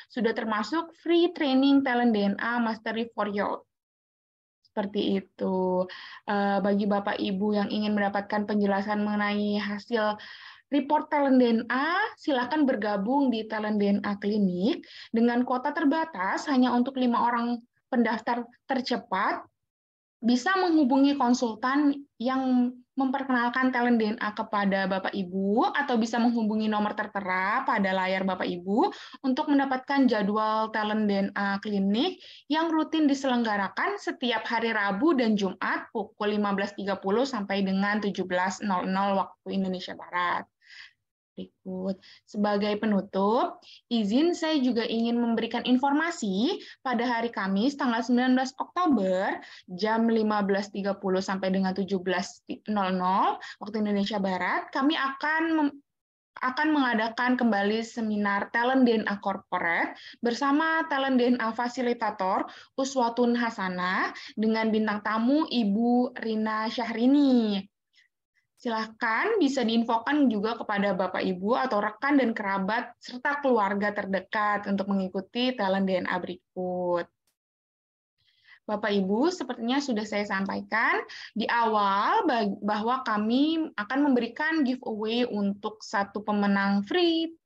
C: sudah termasuk free training Talent DNA Mastery for Youth. Seperti itu. Bagi Bapak Ibu yang ingin mendapatkan penjelasan mengenai hasil report Talent DNA, silakan bergabung di Talent DNA Klinik dengan kuota terbatas hanya untuk 5 orang pendaftar tercepat. Bisa menghubungi konsultan yang memperkenalkan Talent DNA kepada Bapak Ibu, atau bisa menghubungi nomor tertera pada layar Bapak Ibu untuk mendapatkan jadwal Talent DNA Klinik yang rutin diselenggarakan setiap hari Rabu dan Jumat pukul 15.30 sampai dengan 17.00 waktu Indonesia Barat. Berikut. Sebagai penutup, izin saya juga ingin memberikan informasi pada hari Kamis tanggal 19 Oktober jam 15.30 sampai dengan 17.00 waktu Indonesia Barat, kami akan mengadakan kembali seminar Talent DNA Corporate bersama Talent DNA Fasilitator Uswatun Hasanah dengan bintang tamu Ibu Rina Syahrini. Silahkan bisa diinfokan juga kepada Bapak Ibu atau rekan dan kerabat serta keluarga terdekat untuk mengikuti Talent DNA berikut. Bapak Ibu, sepertinya sudah saya sampaikan di awal bahwa kami akan memberikan giveaway untuk satu pemenang free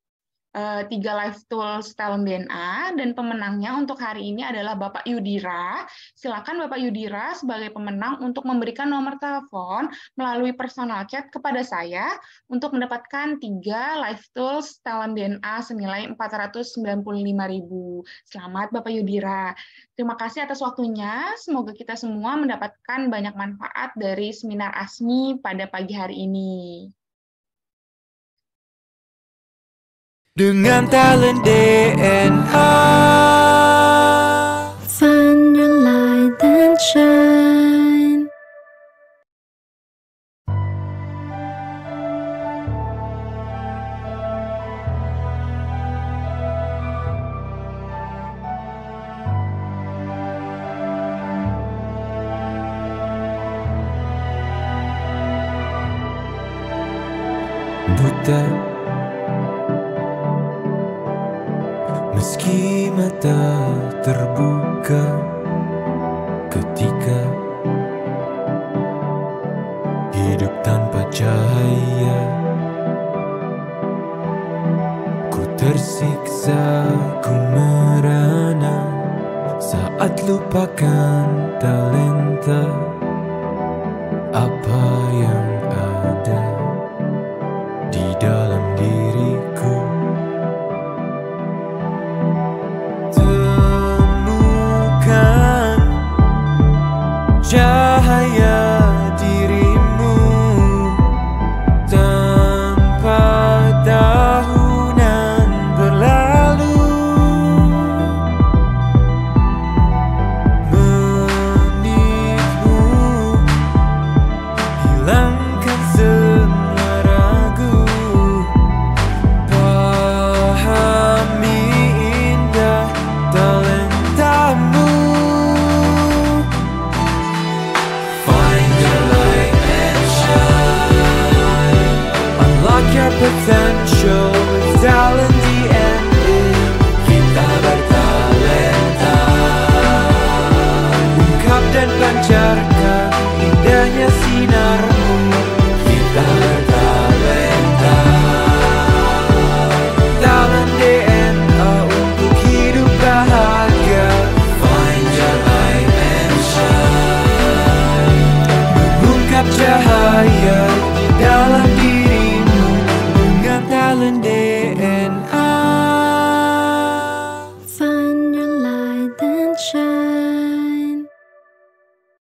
C: 3 Live Tools Talent DNA, dan pemenangnya untuk hari ini adalah Bapak Yudira. Silakan Bapak Yudira sebagai pemenang untuk memberikan nomor telepon melalui personal chat kepada saya untuk mendapatkan 3 Live Tools Talent DNA senilai Rp495.000. Selamat Bapak Yudira. Terima kasih atas waktunya. Semoga kita semua mendapatkan banyak manfaat dari seminar ASMI pada pagi hari ini.
A: Dengan Talent DNA.
B: Find your light and shine.
A: Buta Meski mata terbuka ketika hidup tanpa cahaya, ku tersiksa, ku merana saat lupakan talenta apa yang ada di dalam diri.